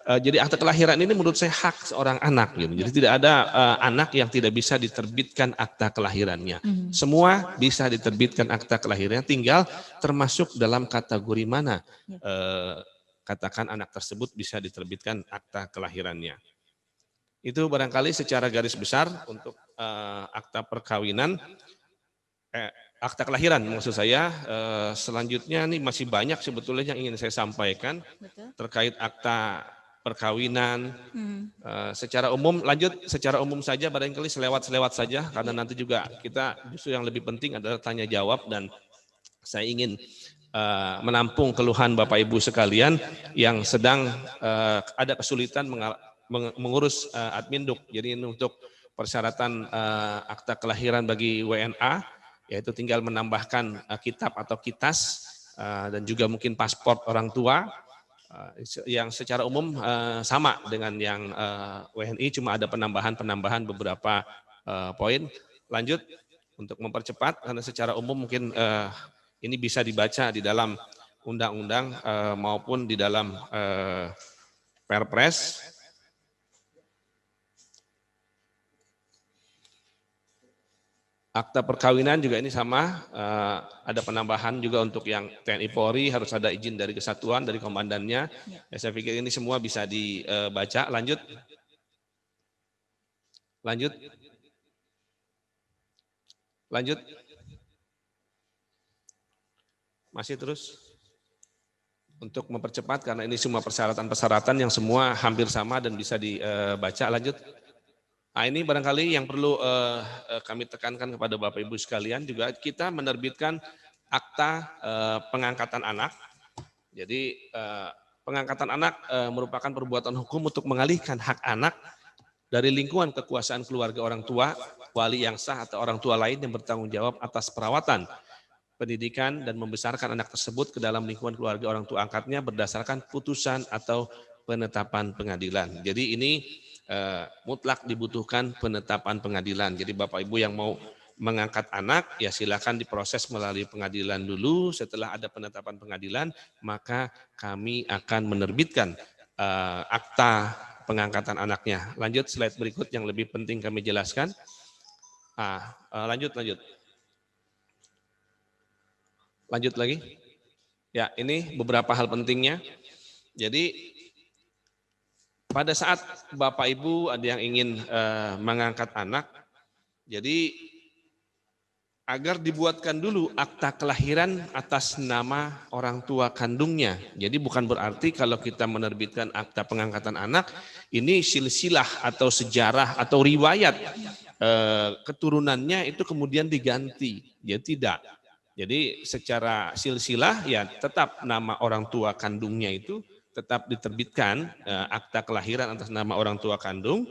Jadi akta kelahiran ini menurut saya hak seorang anak, gitu. Jadi tidak ada anak yang tidak bisa diterbitkan akta kelahirannya. Semua bisa diterbitkan akta kelahirannya, tinggal termasuk dalam kategori mana katakan anak tersebut bisa diterbitkan akta kelahirannya. Itu barangkali secara garis besar untuk akta perkawinan, akta kelahiran maksud saya. Selanjutnya nih masih banyak sebetulnya yang ingin saya sampaikan. Betul. Terkait akta perkawinan. Secara umum, lanjut secara umum saja, barangkali selewat-selewat saja, karena nanti juga kita justru yang lebih penting adalah tanya jawab, dan saya ingin menampung keluhan Bapak Ibu sekalian yang sedang ada kesulitan mengurus Adminduk. Jadi untuk persyaratan akta kelahiran bagi WNA, yaitu tinggal menambahkan kitab atau kitas dan juga mungkin paspor orang tua. Yang secara umum sama dengan yang WNI, cuma ada penambahan beberapa poin. Lanjut untuk mempercepat, karena secara umum mungkin ini bisa dibaca di dalam undang-undang maupun di dalam Perpres. Akta perkawinan juga ini sama, ada penambahan juga untuk yang TNI Polri, harus ada izin dari kesatuan, dari komandannya. Ya, saya pikir ini semua bisa dibaca. Lanjut. Masih terus. Untuk mempercepat, karena ini semua persyaratan-persyaratan yang semua hampir sama dan bisa dibaca. Lanjut. Nah, ini barangkali yang perlu kami tekankan kepada Bapak Ibu sekalian juga, kita menerbitkan akta pengangkatan anak. Jadi pengangkatan anak merupakan perbuatan hukum untuk mengalihkan hak anak dari lingkungan kekuasaan keluarga orang tua, wali yang sah atau orang tua lain yang bertanggung jawab atas perawatan, pendidikan, dan membesarkan anak tersebut ke dalam lingkungan keluarga orang tua angkatnya berdasarkan putusan atau penetapan pengadilan. Jadi ini mutlak dibutuhkan penetapan pengadilan. Jadi Bapak Ibu yang mau mengangkat anak, ya silakan diproses melalui pengadilan dulu. Setelah ada penetapan pengadilan, maka kami akan menerbitkan akta pengangkatan anaknya. Lanjut slide berikut yang lebih penting kami jelaskan. Lanjut lagi. Ya, ini beberapa hal pentingnya. Jadi pada saat Bapak Ibu ada yang ingin mengangkat anak, jadi agar dibuatkan dulu akta kelahiran atas nama orang tua kandungnya. Jadi bukan berarti kalau kita menerbitkan akta pengangkatan anak, ini silsilah atau sejarah atau riwayat keturunannya itu kemudian diganti. Ya tidak. Jadi secara silsilah ya tetap nama orang tua kandungnya itu tetap diterbitkan akta kelahiran atas nama orang tua kandung.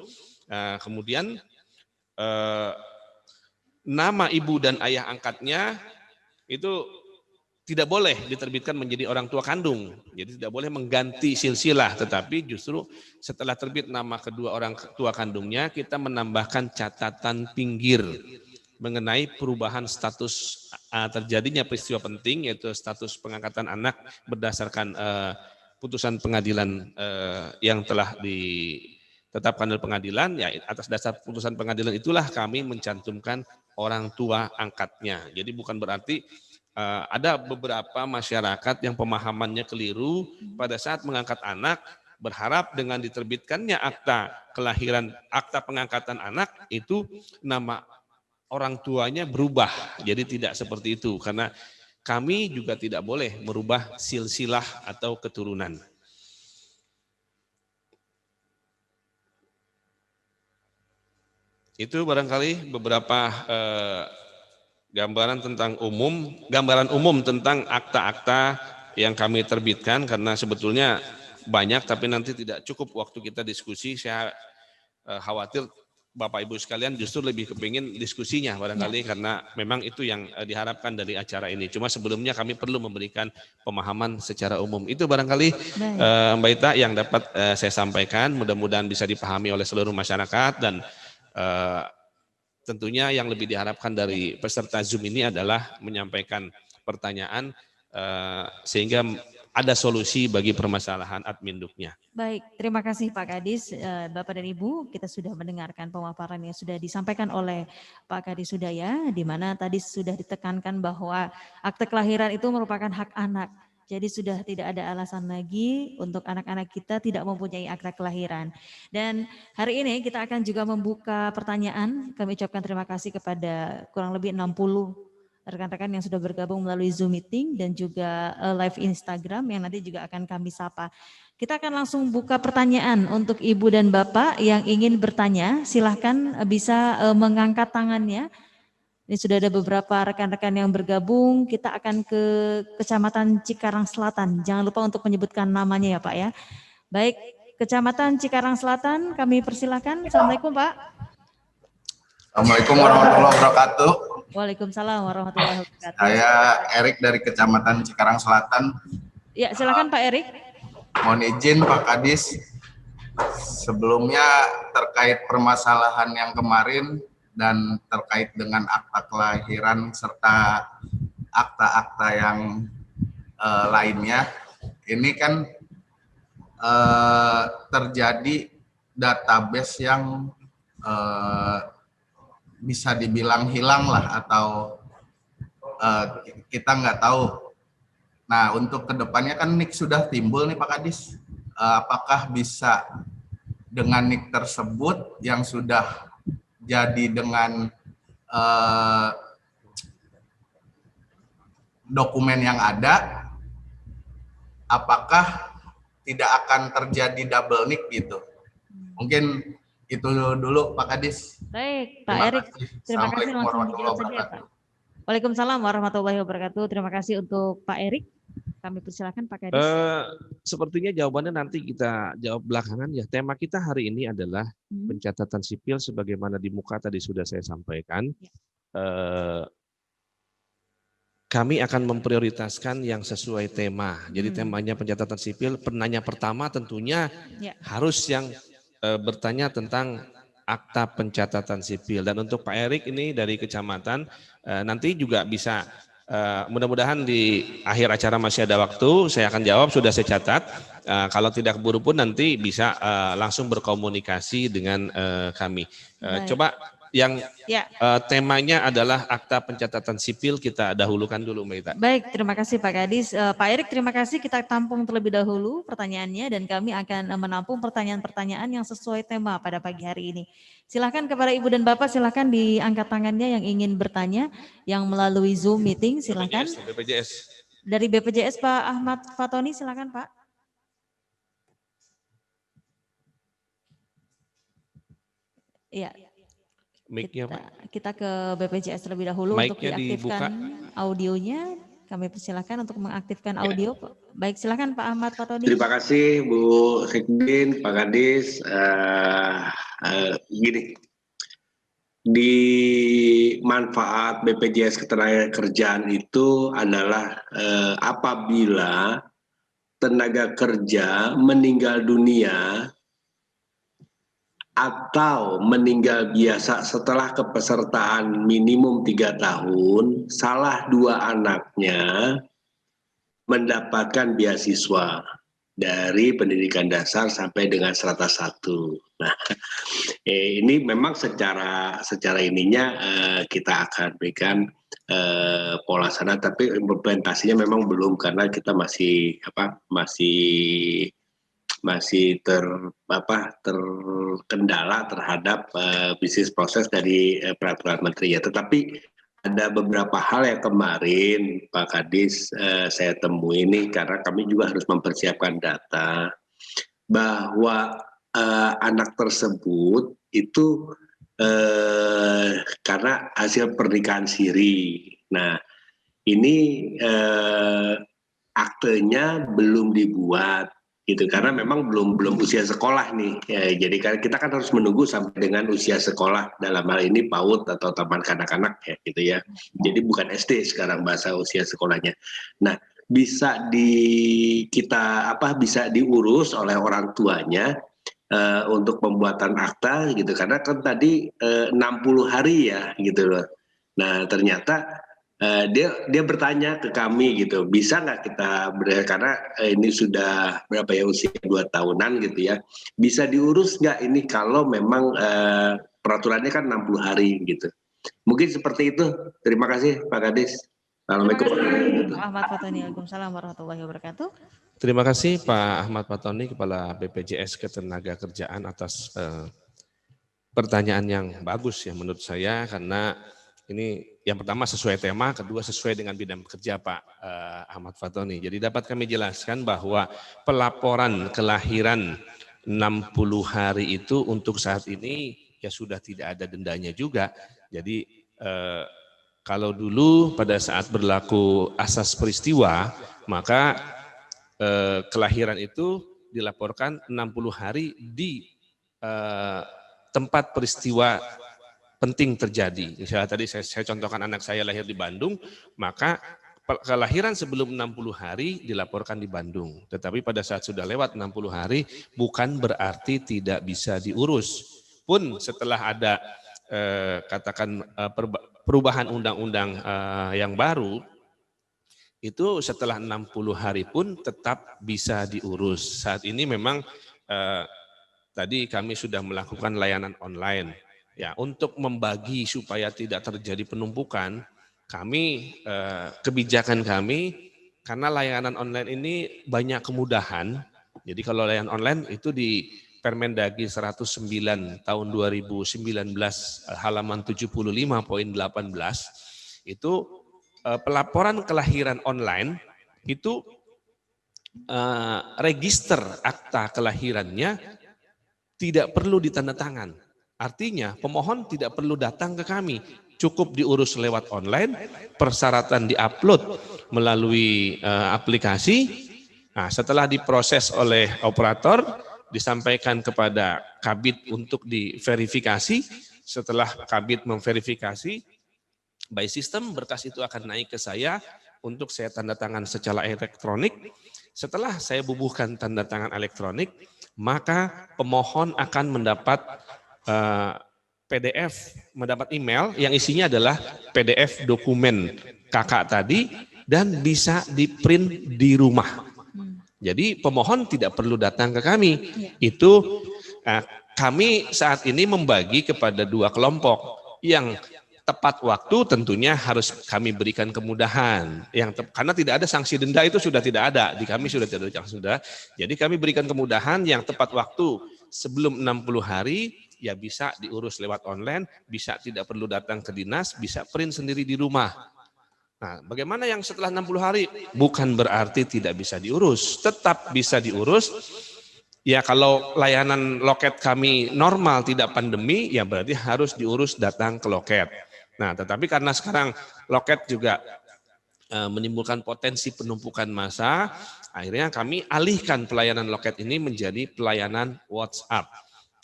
Kemudian nama ibu dan ayah angkatnya itu tidak boleh diterbitkan menjadi orang tua kandung. Jadi tidak boleh mengganti silsilah, tetapi justru setelah terbit nama kedua orang tua kandungnya, kita menambahkan catatan pinggir mengenai perubahan status terjadinya peristiwa penting, yaitu status pengangkatan anak berdasarkan putusan pengadilan yang telah ditetapkan oleh pengadilan. Ya, atas dasar putusan pengadilan itulah kami mencantumkan orang tua angkatnya. Jadi bukan berarti ada beberapa masyarakat yang pemahamannya keliru pada saat mengangkat anak, berharap dengan diterbitkannya akta kelahiran, akta pengangkatan anak itu nama orang tuanya berubah. Jadi tidak seperti itu, karena kami juga tidak boleh merubah silsilah atau keturunan. Itu barangkali beberapa gambaran umum tentang akta-akta yang kami terbitkan, karena sebetulnya banyak tapi nanti tidak cukup waktu kita diskusi. Saya khawatir Bapak Ibu sekalian justru lebih kepingin diskusinya barangkali, karena memang itu yang diharapkan dari acara ini. Cuma sebelumnya kami perlu memberikan pemahaman secara umum. Itu barangkali Mbak Ita yang dapat saya sampaikan, mudah-mudahan bisa dipahami oleh seluruh masyarakat, dan tentunya yang lebih diharapkan dari peserta Zoom ini adalah menyampaikan pertanyaan sehingga ada solusi bagi permasalahan Adminduknya. Baik, terima kasih Pak Kadis, Bapak dan Ibu, kita sudah mendengarkan pemaparan yang sudah disampaikan oleh Pak Kadis Hudaya, di mana tadi sudah ditekankan bahwa akte kelahiran itu merupakan hak anak. Jadi sudah tidak ada alasan lagi untuk anak-anak kita tidak mempunyai akta kelahiran. Dan hari ini kita akan juga membuka pertanyaan. Kami ucapkan terima kasih kepada kurang lebih 60 rekan-rekan yang sudah bergabung melalui Zoom meeting dan juga live Instagram yang nanti juga akan kami sapa. Kita akan langsung buka pertanyaan untuk Ibu dan Bapak yang ingin bertanya. Silahkan bisa mengangkat tangannya. Ini sudah ada beberapa rekan-rekan yang bergabung. Kita akan ke Kecamatan Cikarang Selatan. Jangan lupa untuk menyebutkan namanya ya Pak ya. Baik, Kecamatan Cikarang Selatan kami persilakan. Assalamualaikum Pak. Assalamualaikum warahmatullahi wabarakatuh. Waalaikumsalam warahmatullahi wabarakatuh. Saya Erik dari Kecamatan Cikarang Selatan. Ya, silakan Pak Erik. Mohon izin Pak Kadis, sebelumnya terkait permasalahan yang kemarin dan terkait dengan akta kelahiran serta akta-akta yang lainnya, ini kan terjadi database yang bisa dibilang hilang lah atau kita nggak tahu. Nah, untuk kedepannya kan NIK sudah timbul nih Pak Kadis, apakah bisa dengan NIK tersebut yang sudah jadi dengan dokumen yang ada, apakah tidak akan terjadi double NIK gitu? Mungkin itu dulu Pak Kadis. Baik, Pak Erik. Terima kasih, langsung dijawab saja Pak. Waalaikumsalam warahmatullahi wabarakatuh. Terima kasih untuk Pak Erik. Kami persilakan Pak Kadis. Sepertinya jawabannya nanti kita jawab belakangan ya. Tema kita hari ini adalah pencatatan sipil sebagaimana di muka tadi sudah saya sampaikan. Kami akan memprioritaskan yang sesuai tema. Jadi temanya pencatatan sipil. Penanya pertama tentunya harus yang bertanya tentang akta pencatatan sipil. Dan untuk Pak Erik ini dari kecamatan nanti juga bisa mudah-mudahan di akhir acara masih ada waktu, saya akan jawab, sudah saya catat. Kalau tidak keburu pun nanti bisa langsung berkomunikasi dengan kami. Coba yang temanya adalah akta pencatatan sipil, kita dahulukan dulu Mbak Ita. Baik, terima kasih Pak Kadis. Pak Erik, terima kasih, kita tampung terlebih dahulu pertanyaannya dan kami akan menampung pertanyaan-pertanyaan yang sesuai tema pada pagi hari ini. Silakan kepada Ibu dan Bapak, silakan diangkat tangannya yang ingin bertanya, yang melalui Zoom meeting, silakan. BPJS. Dari BPJS Pak Ahmad Fatoni, silakan Pak. Iya. Kita ke BPJS terlebih dahulu untuk diaktifkan audionya. Kami persilakan untuk mengaktifkan audio. Baik, silakan Pak Ahmad Fatoni. Terima kasih Bu Sekdin, Pak Kadis. Gini, di manfaat BPJS Ketenagakerjaan itu adalah apabila tenaga kerja meninggal dunia atau meninggal biasa setelah kepesertaan minimum 3 tahun, salah 2 anaknya mendapatkan beasiswa dari pendidikan dasar sampai dengan strata 1. Nah, ini memang secara ininya kita akan berikan pola sana, tapi implementasinya memang belum karena kita masih terkendala terhadap bisnis proses dari peraturan menteri ya. Tetapi ada beberapa hal yang kemarin Pak Kadis saya temui ini karena kami juga harus mempersiapkan data bahwa anak tersebut itu karena hasil pernikahan siri. Nah, ini aktenya belum dibuat gitu karena memang belum usia sekolah nih ya, jadi kita kan harus menunggu sampai dengan usia sekolah, dalam hal ini PAUD atau taman kanak-kanak ya gitu ya, jadi bukan SD sekarang bahasa usia sekolahnya. Nah, bisa bisa diurus oleh orang tuanya untuk pembuatan akta gitu karena kan tadi 60 hari ya gitu loh. Nah, ternyata dia bertanya ke kami gitu, bisa nggak kita karena ini sudah berapa ya, usia 2 tahunan gitu ya, bisa diurus nggak ini kalau memang peraturannya kan 60 hari gitu. Mungkin seperti itu. Terima kasih Pak Kadis. Assalamualaikum warahmatullahi wabarakatuh. Pak Ahmad Fatoni. Waalaikumsalam warahmatullahi wabarakatuh. Terima kasih Pak Ahmad Fatoni, Kepala BPJS Ketenagakerjaan atas pertanyaan yang bagus ya menurut saya, karena ini yang pertama sesuai tema, kedua sesuai dengan bidang kerja Pak Ahmad Fatoni. Jadi dapat kami jelaskan bahwa pelaporan kelahiran 60 hari itu untuk saat ini ya sudah tidak ada dendanya juga. Jadi kalau dulu pada saat berlaku asas peristiwa, maka kelahiran itu dilaporkan 60 hari di tempat peristiwa penting terjadi. Misalnya tadi saya contohkan anak saya lahir di Bandung, maka kelahiran sebelum 60 hari dilaporkan di Bandung. Tetapi pada saat sudah lewat 60 hari bukan berarti tidak bisa diurus. Pun setelah ada perubahan undang-undang yang baru, itu setelah 60 hari pun tetap bisa diurus. Saat ini memang tadi kami sudah melakukan layanan online. Ya, untuk membagi supaya tidak terjadi penumpukan, kami kebijakan kami karena layanan online ini banyak kemudahan. Jadi kalau layanan online itu di Permendagri 109 tahun 2019 halaman 75.18 itu pelaporan kelahiran online itu register akta kelahirannya tidak perlu ditandatangan. Artinya pemohon tidak perlu datang ke kami, cukup diurus lewat online, persyaratan diupload melalui aplikasi. Nah, setelah diproses oleh operator, disampaikan kepada Kabid untuk diverifikasi. Setelah Kabid memverifikasi, by system berkas itu akan naik ke saya untuk saya tanda tangan secara elektronik. Setelah saya bubuhkan tanda tangan elektronik, maka pemohon akan mendapat PDF, mendapat email yang isinya adalah PDF dokumen kakak tadi dan bisa di-print di rumah. Jadi pemohon tidak perlu datang ke kami. Itu kami saat ini membagi kepada dua kelompok. Yang tepat waktu tentunya harus kami berikan kemudahan. Karena tidak ada sanksi denda itu sudah tidak ada. Di kami sudah tidak ada sanksi denda. Jadi kami berikan kemudahan yang tepat waktu sebelum 60 hari ya bisa diurus lewat online, bisa tidak perlu datang ke dinas, bisa print sendiri di rumah. Nah, bagaimana yang setelah 60 hari? Bukan berarti tidak bisa diurus, tetap bisa diurus. Ya kalau layanan loket kami normal tidak pandemi, ya berarti harus diurus datang ke loket. Nah, tetapi karena sekarang loket juga menimbulkan potensi penumpukan massa, akhirnya kami alihkan pelayanan loket ini menjadi pelayanan WhatsApp.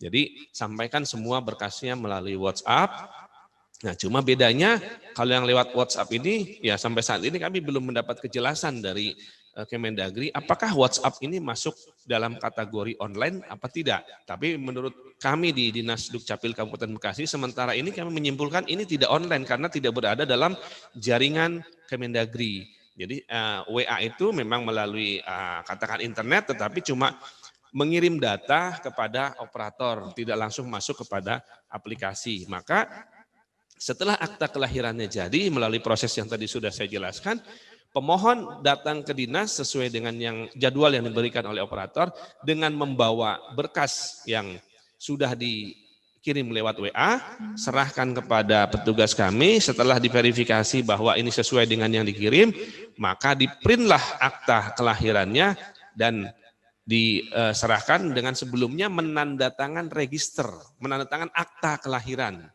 Jadi sampaikan semua berkasnya melalui WhatsApp. Nah, cuma bedanya kalau yang lewat WhatsApp ini, ya sampai saat ini kami belum mendapat kejelasan dari Kemendagri, apakah WhatsApp ini masuk dalam kategori online apa tidak. Tapi menurut kami di Dinas Dukcapil Kabupaten Bekasi, sementara ini kami menyimpulkan ini tidak online karena tidak berada dalam jaringan Kemendagri. Jadi WA itu memang melalui katakan internet, tetapi cuma mengirim data kepada operator, tidak langsung masuk kepada aplikasi. Maka setelah akta kelahirannya jadi melalui proses yang tadi sudah saya jelaskan, pemohon datang ke dinas sesuai dengan yang jadwal yang diberikan oleh operator dengan membawa berkas yang sudah dikirim lewat WA, serahkan kepada petugas kami. Setelah diverifikasi bahwa ini sesuai dengan yang dikirim, maka diprintlah akta kelahirannya dan diserahkan dengan sebelumnya menandatangan register, menandatangan akta kelahiran.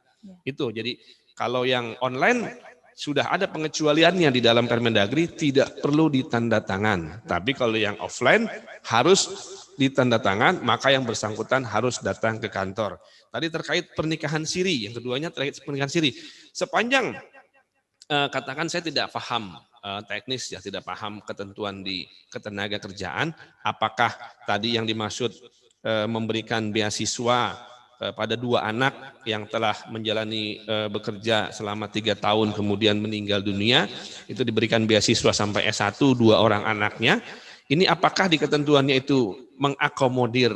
Itu jadi kalau yang online sudah ada pengecualiannya di dalam Permendagri, tidak perlu ditandatangan. Tapi kalau yang offline harus ditandatangan, maka yang bersangkutan harus datang ke kantor. Tadi terkait pernikahan siri, yang keduanya terkait pernikahan siri. Sepanjang katakan saya tidak paham teknis, ya tidak paham ketentuan di ketenagakerjaan, apakah tadi yang dimaksud memberikan beasiswa pada dua anak yang telah menjalani bekerja selama 3 tahun kemudian meninggal dunia, itu diberikan beasiswa sampai S1 2 orang anaknya. Ini apakah di ketentuannya itu mengakomodir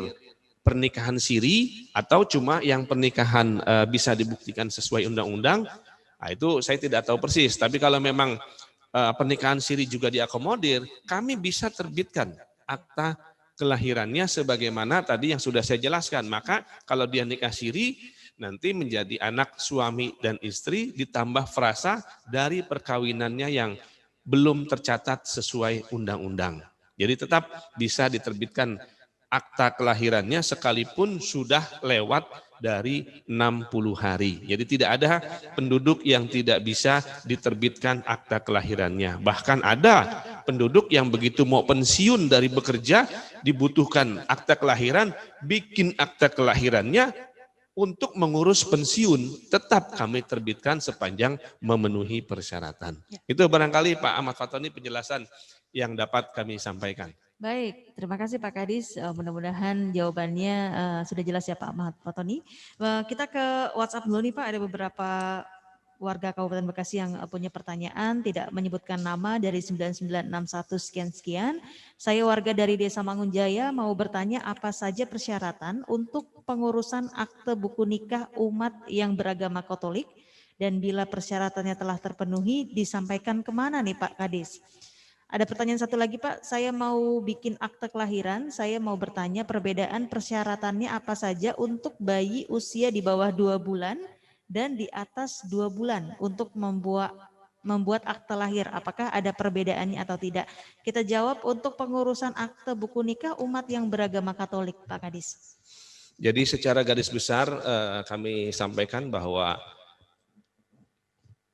pernikahan siri atau cuma yang pernikahan bisa dibuktikan sesuai undang-undang? Nah, itu saya tidak tahu persis, tapi kalau memang pernikahan siri juga diakomodir, kami bisa terbitkan akta kelahirannya sebagaimana tadi yang sudah saya jelaskan. Maka kalau dia nikah siri, nanti menjadi anak suami dan istri ditambah frasa dari perkawinannya yang belum tercatat sesuai undang-undang. Jadi tetap bisa diterbitkan akta kelahirannya sekalipun sudah lewat dari 60 hari. Jadi tidak ada penduduk yang tidak bisa diterbitkan akta kelahirannya. Bahkan ada penduduk yang begitu mau pensiun dari bekerja, dibutuhkan akta kelahiran, bikin akta kelahirannya untuk mengurus pensiun, tetap kami terbitkan sepanjang memenuhi persyaratan. Itu barangkali Pak Ahmad Fatoni penjelasan yang dapat kami sampaikan. Baik, terima kasih Pak Kadis. Mudah-mudahan jawabannya sudah jelas ya Pak Ahmad Fatoni. Kita ke WhatsApp dulu nih Pak, ada beberapa warga Kabupaten Bekasi yang punya pertanyaan, tidak menyebutkan nama dari 9961 sekian-sekian. Saya warga dari Desa Mangunjaya mau bertanya apa saja persyaratan untuk pengurusan akte buku nikah umat yang beragama Katolik, dan bila persyaratannya telah terpenuhi disampaikan kemana nih Pak Kadis? Ada pertanyaan satu lagi Pak, saya mau bikin akte kelahiran, saya mau bertanya perbedaan persyaratannya apa saja untuk bayi usia di bawah 2 bulan dan di atas 2 bulan untuk membuat akte lahir, apakah ada perbedaannya atau tidak? Kita jawab untuk pengurusan akte buku nikah umat yang beragama Katolik Pak Kadis. Jadi secara garis besar kami sampaikan bahwa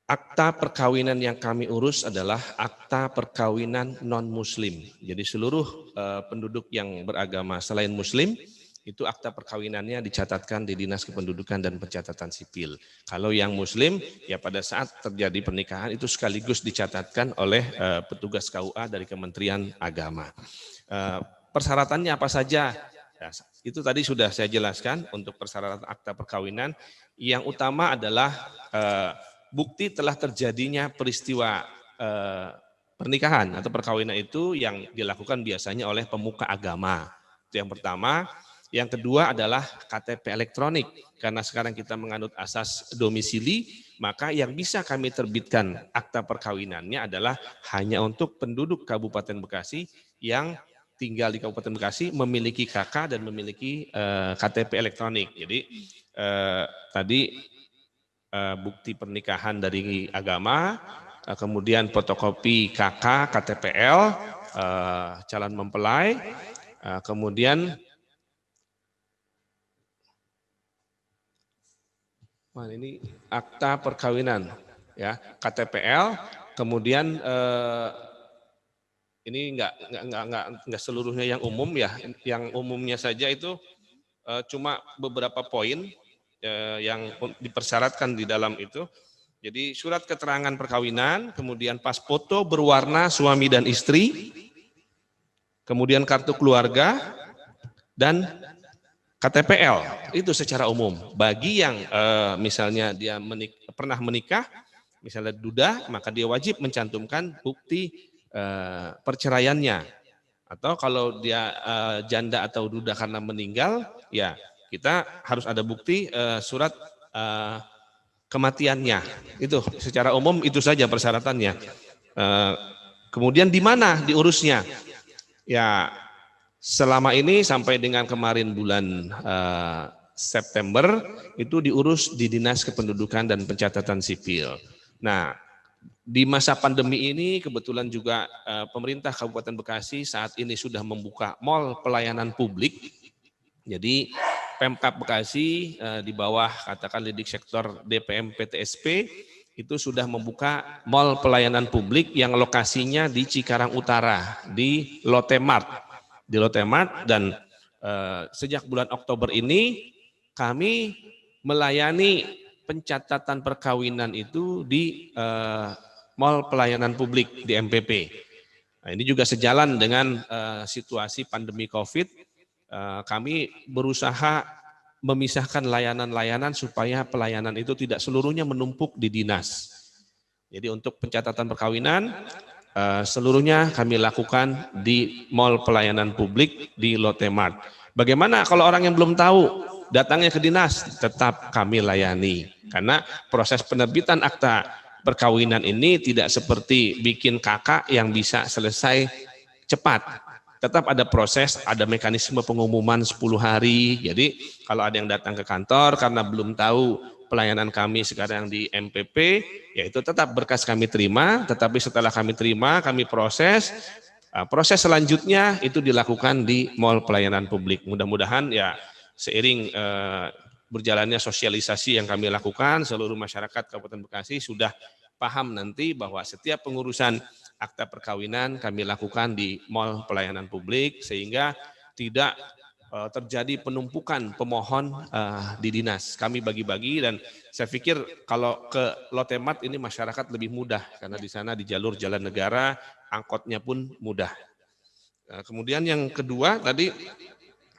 akta perkawinan yang kami urus adalah akta perkawinan non-muslim. Jadi seluruh penduduk yang beragama selain muslim, itu akta perkawinannya dicatatkan di Dinas Kependudukan dan Pencatatan Sipil. Kalau yang muslim, ya pada saat terjadi pernikahan itu sekaligus dicatatkan oleh petugas KUA dari Kementerian Agama. Persyaratannya apa saja? Ya, itu tadi sudah saya jelaskan untuk persyaratan akta perkawinan. Yang utama adalah bukti telah terjadinya peristiwa pernikahan atau perkawinan itu yang dilakukan biasanya oleh pemuka agama. Itu yang pertama. Yang kedua adalah KTP elektronik. Karena sekarang kita menganut asas domisili, maka yang bisa kami terbitkan akta perkawinannya adalah hanya untuk penduduk Kabupaten Bekasi yang tinggal di Kabupaten Bekasi memiliki KK dan memiliki KTP elektronik. Jadi tadi bukti pernikahan dari agama, kemudian fotokopi KK, KTPL, calon mempelai, kemudian ini akta perkawinan, ya KTPL, kemudian ini enggak seluruhnya yang umum ya, yang umumnya saja itu cuma beberapa poin yang dipersyaratkan di dalam itu. Jadi surat keterangan perkawinan, kemudian pas foto berwarna suami dan istri, kemudian kartu keluarga, dan KTPL itu secara umum. Bagi yang misalnya dia pernah menikah, misalnya duda, maka dia wajib mencantumkan bukti perceraiannya. Atau kalau dia janda atau duda karena meninggal, ya kita harus ada bukti surat kematiannya. Itu secara umum itu saja persyaratannya. Kemudian di mana diurusnya? Ya selama ini sampai dengan kemarin bulan September itu diurus di Dinas Kependudukan dan Pencatatan Sipil. Nah, di masa pandemi ini kebetulan juga pemerintah Kabupaten Bekasi saat ini sudah membuka mall pelayanan publik. Jadi Pemkab Bekasi di bawah katakan lidik sektor DPM PTSP itu sudah membuka mall pelayanan publik yang lokasinya di Cikarang Utara, di Lotte Mart. Di Lotte Mart, dan sejak bulan Oktober ini kami melayani pencatatan perkawinan itu di mall pelayanan publik di MPP. Nah, ini juga sejalan dengan situasi pandemi COVID. Kami berusaha memisahkan layanan-layanan supaya pelayanan itu tidak seluruhnya menumpuk di dinas. Jadi untuk pencatatan perkawinan seluruhnya kami lakukan di mall pelayanan publik di Lotte Mart. Bagaimana kalau orang yang belum tahu datangnya ke dinas? Tetap kami layani. Karena proses penerbitan akta perkawinan ini tidak seperti bikin kakak yang bisa selesai cepat. Tetap ada proses, ada mekanisme pengumuman 10 hari. Jadi kalau ada yang datang ke kantor karena belum tahu pelayanan kami sekarang di MPP, yaitu tetap berkas kami terima, tetapi setelah kami terima, kami proses. Proses selanjutnya itu dilakukan di Mall Pelayanan Publik. Mudah-mudahan ya seiring berjalannya sosialisasi yang kami lakukan, seluruh masyarakat Kabupaten Bekasi sudah paham nanti bahwa setiap pengurusan akta perkawinan kami lakukan di Mall Pelayanan Publik, sehingga tidak terjadi penumpukan pemohon di dinas. Kami bagi-bagi, dan saya pikir kalau ke Lotemat ini masyarakat lebih mudah karena di sana di jalur jalan negara angkotnya pun mudah. Kemudian yang kedua tadi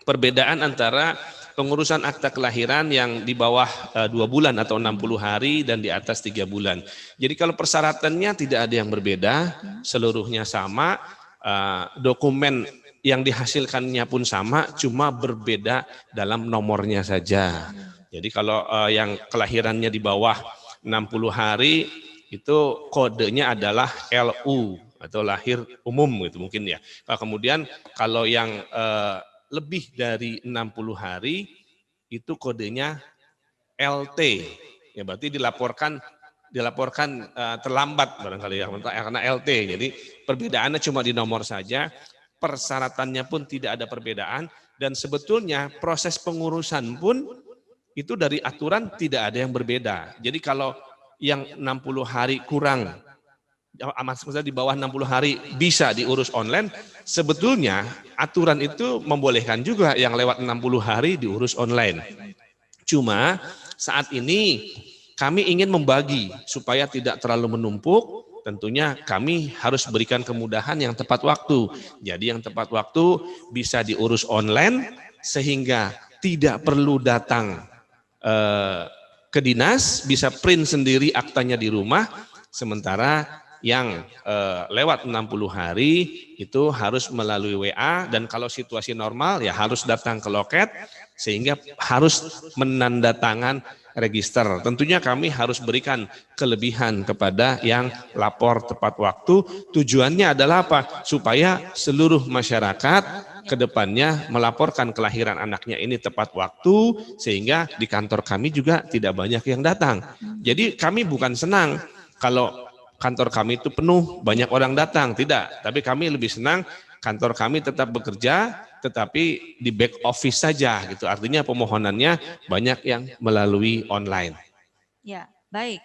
perbedaan antara pengurusan akta kelahiran yang di bawah 2 bulan atau 60 hari dan di atas 3 bulan. Jadi kalau persyaratannya tidak ada yang berbeda, seluruhnya sama, dokumen yang dihasilkannya pun sama, cuma berbeda dalam nomornya saja. Jadi kalau yang kelahirannya di bawah 60 hari itu kodenya adalah LU atau lahir umum gitu mungkin ya. Kemudian kalau yang lebih dari 60 hari itu kodenya LT. Ya berarti dilaporkan terlambat barangkali ya karena LT. Jadi perbedaannya cuma di nomor saja, persyaratannya pun tidak ada perbedaan, dan sebetulnya proses pengurusan pun itu dari aturan tidak ada yang berbeda. Jadi kalau yang 60 hari kurang, maksudnya di bawah 60 hari bisa diurus online, sebetulnya aturan itu membolehkan juga yang lewat 60 hari diurus online. Cuma saat ini kami ingin membagi supaya tidak terlalu menumpuk, tentunya kami harus berikan kemudahan yang tepat waktu. Jadi yang tepat waktu bisa diurus online sehingga tidak perlu datang ke dinas, bisa print sendiri aktanya di rumah, sementara yang lewat 60 hari itu harus melalui WA, dan kalau situasi normal ya harus datang ke loket sehingga harus menandatangan register. Tentunya kami harus berikan kelebihan kepada yang lapor tepat waktu. Tujuannya adalah apa? Supaya seluruh masyarakat ke depannya melaporkan kelahiran anaknya ini tepat waktu, sehingga di kantor kami juga tidak banyak yang datang. Jadi kami bukan senang kalau kantor kami itu penuh, banyak orang datang, tidak. Tapi kami lebih senang kantor kami tetap bekerja, tetapi di back office saja gitu. Artinya pemohonannya banyak yang melalui online. Ya, baik.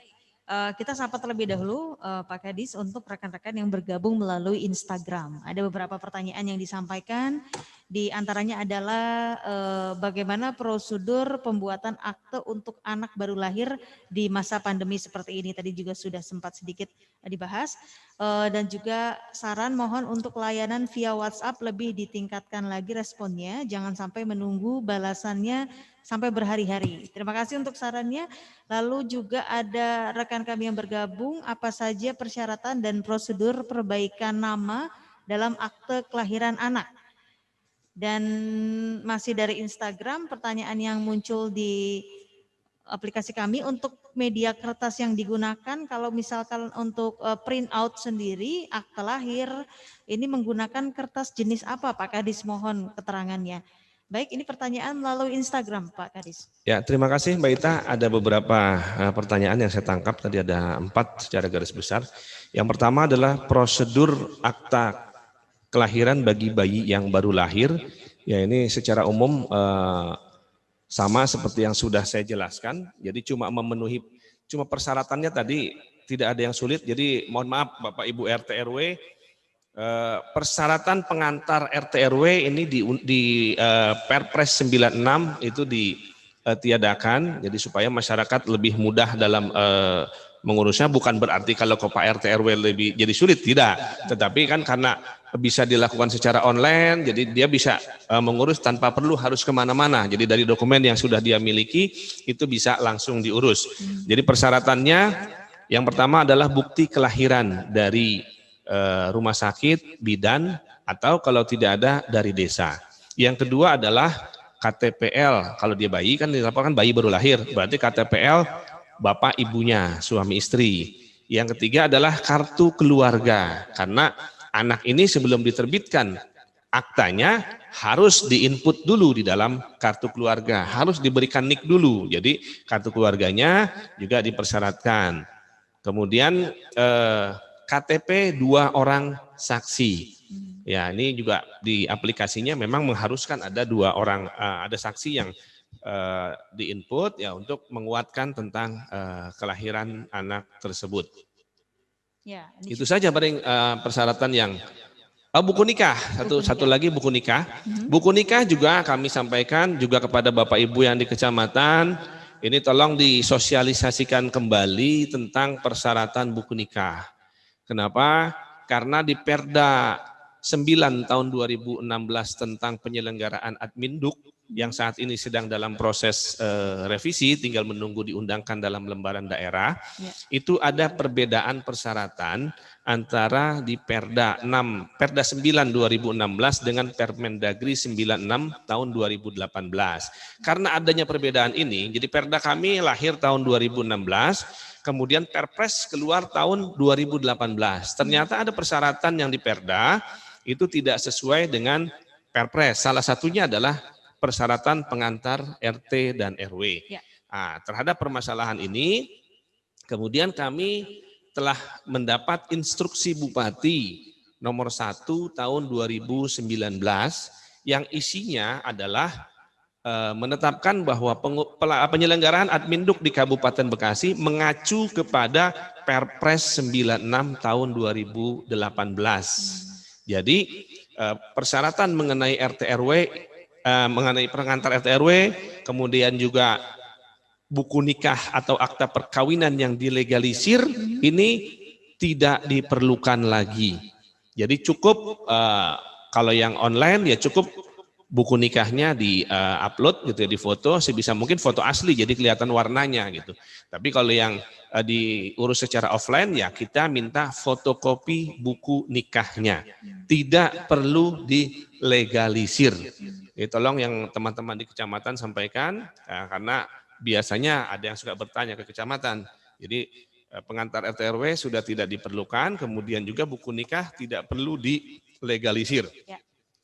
Kita sapa terlebih dahulu Pak Kadis untuk rekan-rekan yang bergabung melalui Instagram. Ada beberapa pertanyaan yang disampaikan, di antaranya adalah bagaimana prosedur pembuatan akte untuk anak baru lahir di masa pandemi seperti ini. Tadi juga sudah sempat sedikit dibahas. Dan juga saran mohon untuk layanan via WhatsApp lebih ditingkatkan lagi responnya, jangan sampai menunggu balasannya sampai berhari-hari. Terima kasih untuk sarannya. Lalu juga ada rekan kami yang bergabung, apa saja persyaratan dan prosedur perbaikan nama dalam akte kelahiran anak. Dan masih dari Instagram, pertanyaan yang muncul di aplikasi kami, untuk media kertas yang digunakan, kalau misalkan untuk print out sendiri akte lahir, ini menggunakan kertas jenis apa Pak Kadis, mohon keterangannya. Baik, ini pertanyaan melalui Instagram Pak Kadis. Ya, terima kasih Mbak Ita. Ada beberapa pertanyaan yang saya tangkap, tadi ada 4 secara garis besar. Yang pertama adalah prosedur akta kelahiran bagi bayi yang baru lahir. Ya, ini secara umum sama seperti yang sudah saya jelaskan. Jadi cuma persyaratannya tadi tidak ada yang sulit. Jadi mohon maaf Bapak Ibu RT RW, persyaratan pengantar RT RW ini di Perpres 96 itu ditiadakan, jadi supaya masyarakat lebih mudah dalam mengurusnya. Bukan berarti kalau ke Pak RT RW lebih jadi sulit, tidak. Tetapi kan karena bisa dilakukan secara online, jadi dia bisa mengurus tanpa perlu harus kemana-mana. Jadi dari dokumen yang sudah dia miliki itu bisa langsung diurus. Jadi persyaratannya yang pertama adalah bukti kelahiran dari rumah sakit, bidan, atau kalau tidak ada dari desa. Yang kedua adalah KTPL. Kalau dia bayi kan dilaporkan bayi baru lahir, berarti KTPL bapak ibunya, suami istri. Yang ketiga adalah kartu keluarga, karena anak ini sebelum diterbitkan aktanya harus diinput dulu di dalam kartu keluarga, harus diberikan NIK dulu. Jadi kartu keluarganya juga dipersyaratkan. Kemudian KTP 2 orang saksi. Ya, ini juga di aplikasinya memang mengharuskan ada 2 orang, ada saksi yang diinput ya untuk menguatkan tentang kelahiran anak tersebut. Ya, Itu saja paling persyaratan yang buku nikah, satu lagi buku nikah. Buku nikah juga kami sampaikan juga kepada Bapak Ibu yang di kecamatan, ini tolong disosialisasikan kembali tentang persyaratan buku nikah. Kenapa? Karena di Perda 9 tahun 2016 tentang penyelenggaraan Adminduk yang saat ini sedang dalam proses revisi, tinggal menunggu diundangkan dalam lembaran daerah, itu ada perbedaan persyaratan antara di Perda 9 2016 dengan Permendagri 96 tahun 2018. Karena adanya perbedaan ini, jadi Perda kami lahir tahun 2016, kemudian Perpres keluar tahun 2018. Ternyata ada persyaratan yang di Perda itu tidak sesuai dengan Perpres. Salah satunya adalah persyaratan pengantar RT dan RW. Nah, terhadap permasalahan ini, kemudian kami telah mendapat instruksi Bupati nomor 1 tahun 2019 yang isinya adalah menetapkan bahwa penyelenggaraan Adminduk di Kabupaten Bekasi mengacu kepada Perpres 96 tahun 2018. Jadi persyaratan mengenai RT RW, mengenai pengantar RT RW, kemudian juga buku nikah atau akta perkawinan yang dilegalisir ini tidak diperlukan lagi. Jadi cukup kalau yang online ya cukup buku nikahnya di-upload gitu ya, di foto, sebisa mungkin foto asli jadi kelihatan warnanya gitu. Tapi kalau yang diurus secara offline ya kita minta fotokopi buku nikahnya. Tidak perlu dilegalisir. Jadi tolong yang teman-teman di kecamatan sampaikan karena biasanya ada yang suka bertanya ke kecamatan. Jadi pengantar RT RW sudah tidak diperlukan, kemudian juga buku nikah tidak perlu dilegalisir.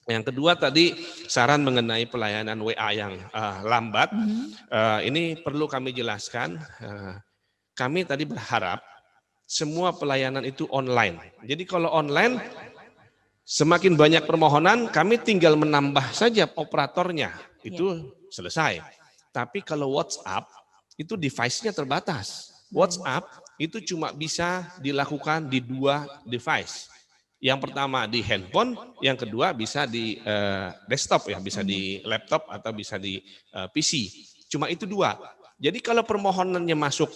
Yang kedua tadi saran mengenai pelayanan WA yang lambat, ini perlu kami jelaskan. Kami tadi berharap semua pelayanan itu online. Jadi kalau online semakin banyak permohonan, kami tinggal menambah saja operatornya, itu selesai. Tapi kalau WhatsApp itu device-nya terbatas. WhatsApp itu cuma bisa dilakukan di 2 device. Yang pertama di handphone, yang kedua bisa di desktop ya, bisa di laptop atau bisa di PC. Cuma itu 2. Jadi kalau permohonannya masuk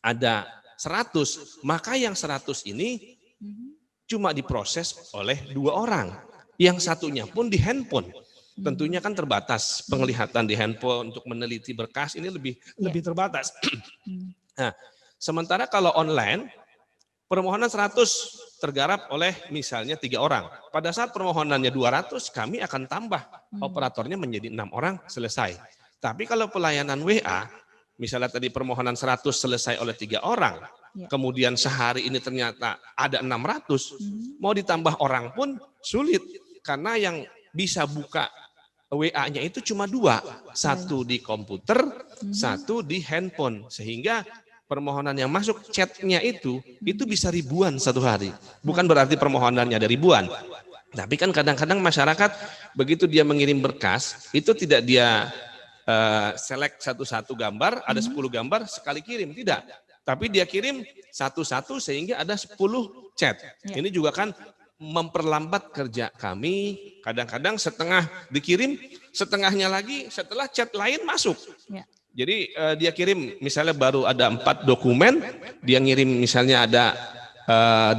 ada 100, maka yang 100 ini cuma diproses oleh 2 orang. Yang satunya pun di handphone. Tentunya kan terbatas penglihatan di handphone untuk meneliti berkas ini lebih terbatas. Nah, sementara kalau online permohonan 100 tergarap oleh misalnya 3 orang. Pada saat permohonannya 200 kami akan tambah operatornya menjadi 6 orang selesai. Tapi kalau pelayanan WA misalnya tadi permohonan 100 selesai oleh 3 orang, kemudian sehari ini ternyata ada 600, mau ditambah orang pun sulit karena yang bisa buka WA-nya itu cuma 2, satu di komputer, satu di handphone, sehingga permohonan yang masuk chatnya itu bisa ribuan satu hari. Bukan berarti permohonannya ada ribuan, tapi kan kadang-kadang masyarakat begitu dia mengirim berkas itu tidak dia select satu-satu gambar, ada 10 gambar sekali kirim, tidak. Tapi dia kirim satu-satu sehingga ada 10 chat. Ini juga kan memperlambat kerja kami, kadang-kadang setengah dikirim, setengahnya lagi setelah chat lain masuk. Jadi dia kirim misalnya baru ada 4 dokumen, dia ngirim misalnya ada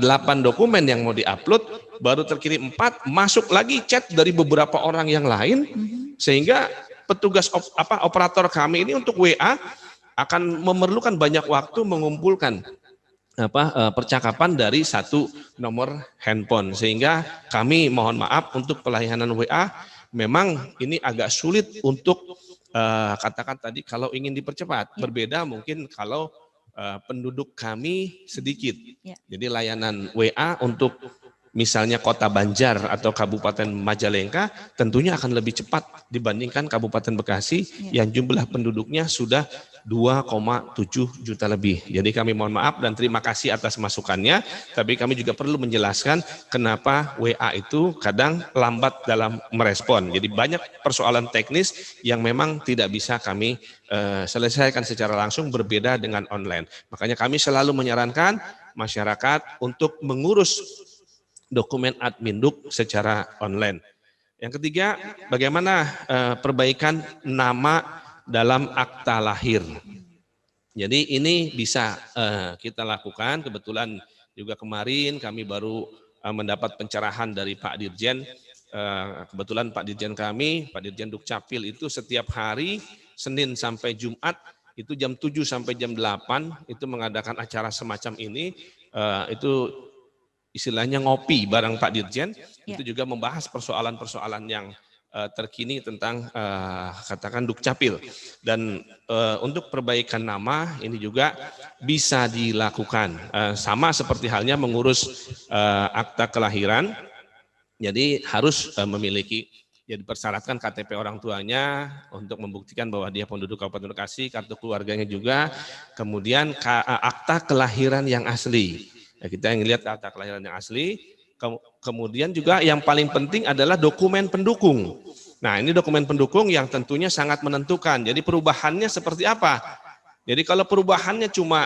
8 dokumen yang mau diupload, baru terkirim 4, masuk lagi chat dari beberapa orang yang lain, sehingga petugas operator kami ini untuk WA akan memerlukan banyak waktu mengumpulkan percakapan dari satu nomor handphone, sehingga kami mohon maaf untuk pelayanan WA memang ini agak sulit untuk katakan tadi kalau ingin dipercepat. Berbeda mungkin kalau penduduk kami sedikit. Ya. Jadi layanan WA untuk misalnya Kota Banjar atau Kabupaten Majalengka tentunya akan lebih cepat dibandingkan Kabupaten Bekasi yang jumlah penduduknya sudah 2,7 juta lebih. Jadi kami mohon maaf dan terima kasih atas masukannya, tapi kami juga perlu menjelaskan kenapa WA itu kadang lambat dalam merespon. Jadi banyak persoalan teknis yang memang tidak bisa kami selesaikan secara langsung, berbeda dengan online. Makanya kami selalu menyarankan masyarakat untuk mengurus dokumen Adminduk secara online. Yang ketiga, bagaimana perbaikan nama dalam akta lahir. Jadi ini bisa kita lakukan. Kebetulan juga kemarin kami baru mendapat pencerahan dari Pak Dirjen. Kebetulan Pak Dirjen kami, Pak Dirjen Dukcapil itu setiap hari Senin sampai Jumat itu jam 7 sampai jam 8 itu mengadakan acara semacam ini. Itu istilahnya ngopi bareng Pak Dirjen, itu juga membahas persoalan-persoalan yang terkini tentang katakan Dukcapil. Dan untuk perbaikan nama ini juga bisa dilakukan. Sama seperti halnya mengurus akta kelahiran, jadi harus memiliki, jadi persyaratkan KTP orang tuanya untuk membuktikan bahwa dia penduduk Kabupaten Bekasi, kartu keluarganya juga, kemudian akta kelahiran yang asli. Ya, kita yang lihat akta kelahiran yang asli, kemudian juga yang paling penting adalah dokumen pendukung. Nah, ini dokumen pendukung yang tentunya sangat menentukan. Jadi perubahannya seperti apa? Jadi kalau perubahannya cuma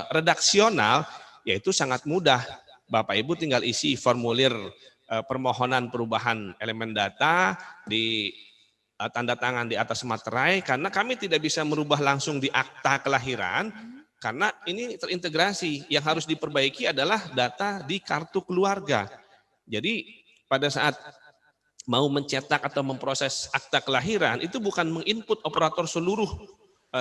redaksional, ya itu sangat mudah. Bapak Ibu tinggal isi formulir permohonan perubahan elemen data di tanda tangan di atas materai, karena kami tidak bisa merubah langsung di akta kelahiran. Karena ini terintegrasi, yang harus diperbaiki adalah data di kartu keluarga. Jadi pada saat mau mencetak atau memproses akta kelahiran, itu bukan menginput operator seluruh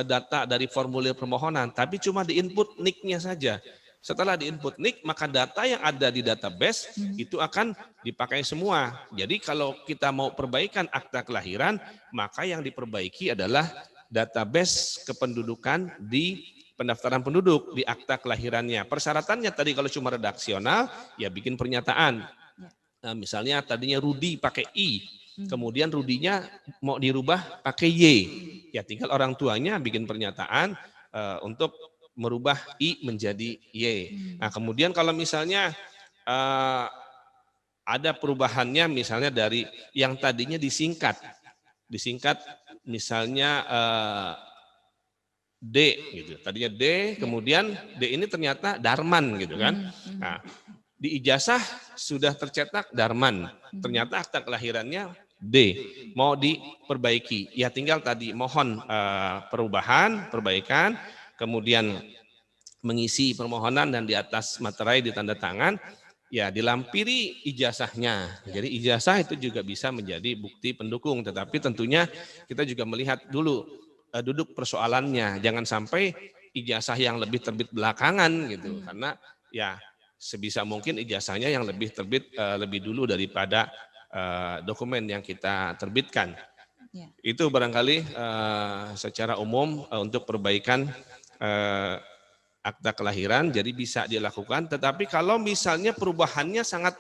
data dari formulir permohonan, tapi cuma diinput NIK-nya saja. Setelah diinput NIK, maka data yang ada di database itu akan dipakai semua. Jadi kalau kita mau perbaikan akta kelahiran, maka yang diperbaiki adalah database kependudukan di pendaftaran penduduk di akta kelahirannya. Persyaratannya tadi kalau cuma redaksional, ya bikin pernyataan. Nah, misalnya tadinya Rudi pakai I, kemudian Rudinya mau dirubah pakai Y. Ya tinggal orang tuanya bikin pernyataan untuk merubah I menjadi Y. Nah kemudian kalau misalnya ada perubahannya misalnya dari yang tadinya disingkat misalnya D gitu. Tadinya D, kemudian D ini ternyata Darman gitu kan. Nah, di ijazah sudah tercetak Darman. Ternyata akta kelahirannya D. Mau diperbaiki. Ya tinggal tadi mohon perbaikan, kemudian mengisi permohonan dan di atas materai ditanda tangan, ya dilampiri ijazahnya. Jadi ijazah itu juga bisa menjadi bukti pendukung, tetapi tentunya kita juga melihat dulu duduk persoalannya, jangan sampai ijazah yang lebih terbit belakangan gitu, karena ya sebisa mungkin ijazahnya yang lebih terbit lebih dulu daripada dokumen yang kita terbitkan. Ya. Itu barangkali secara umum untuk perbaikan akta kelahiran, jadi bisa dilakukan. Tetapi kalau misalnya perubahannya sangat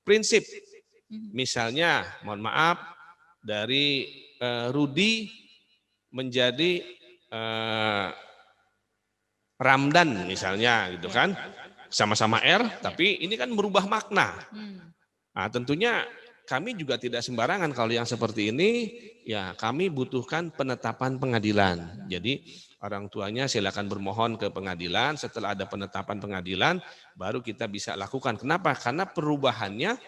prinsip, misalnya mohon maaf dari Rudi menjadi Ramdan misalnya gitu kan, sama-sama R, tapi ini kan merubah makna. Nah, tentunya kami juga tidak sembarangan kalau yang seperti ini, ya kami butuhkan penetapan pengadilan. Jadi orang tuanya silakan bermohon ke pengadilan, setelah ada penetapan pengadilan baru kita bisa lakukan. Kenapa? Karena perubahannya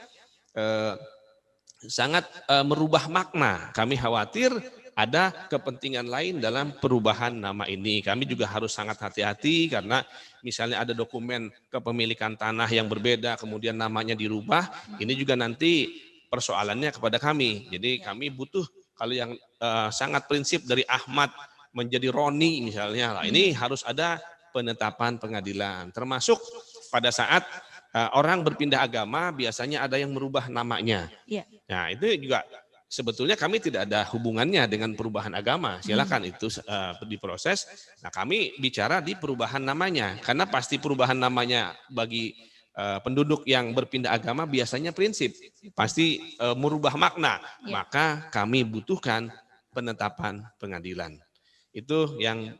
sangat merubah makna. Kami khawatir ada kepentingan lain dalam perubahan nama ini. Kami juga harus sangat hati-hati karena misalnya ada dokumen kepemilikan tanah yang berbeda, kemudian namanya dirubah, ini juga nanti persoalannya kepada kami. Jadi kami butuh kalau yang sangat prinsip dari Ahmad menjadi Roni misalnya, lah ini harus ada penetapan pengadilan. Termasuk pada saat orang berpindah agama biasanya ada yang merubah namanya. Iya. Nah itu juga sebetulnya kami tidak ada hubungannya dengan perubahan agama. Silakan itu diproses. Nah, kami bicara di perubahan namanya, karena pasti perubahan namanya bagi penduduk yang berpindah agama biasanya prinsip, pasti merubah makna. Maka kami butuhkan penetapan pengadilan. Itu yang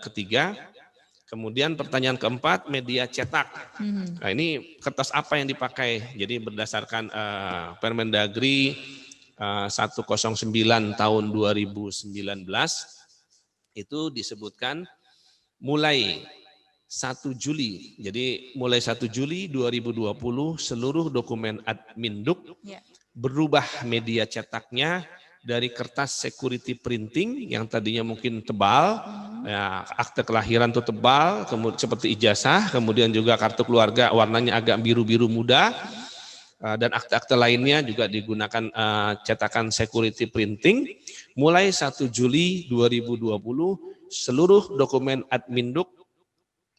ketiga. Kemudian pertanyaan keempat, media cetak. Nah, ini kertas apa yang dipakai? Jadi berdasarkan Permendagri 109 tahun 2019 itu disebutkan mulai 1 Juli. Jadi mulai 1 Juli 2020 seluruh dokumen Adminduk berubah media cetaknya dari kertas security printing yang tadinya mungkin tebal, ya, akte kelahiran itu tebal, kemudian seperti ijazah, kemudian juga kartu keluarga warnanya agak biru-biru muda, dan akte-akte lainnya juga digunakan cetakan security printing. Mulai 1 Juli 2020 seluruh dokumen Adminduk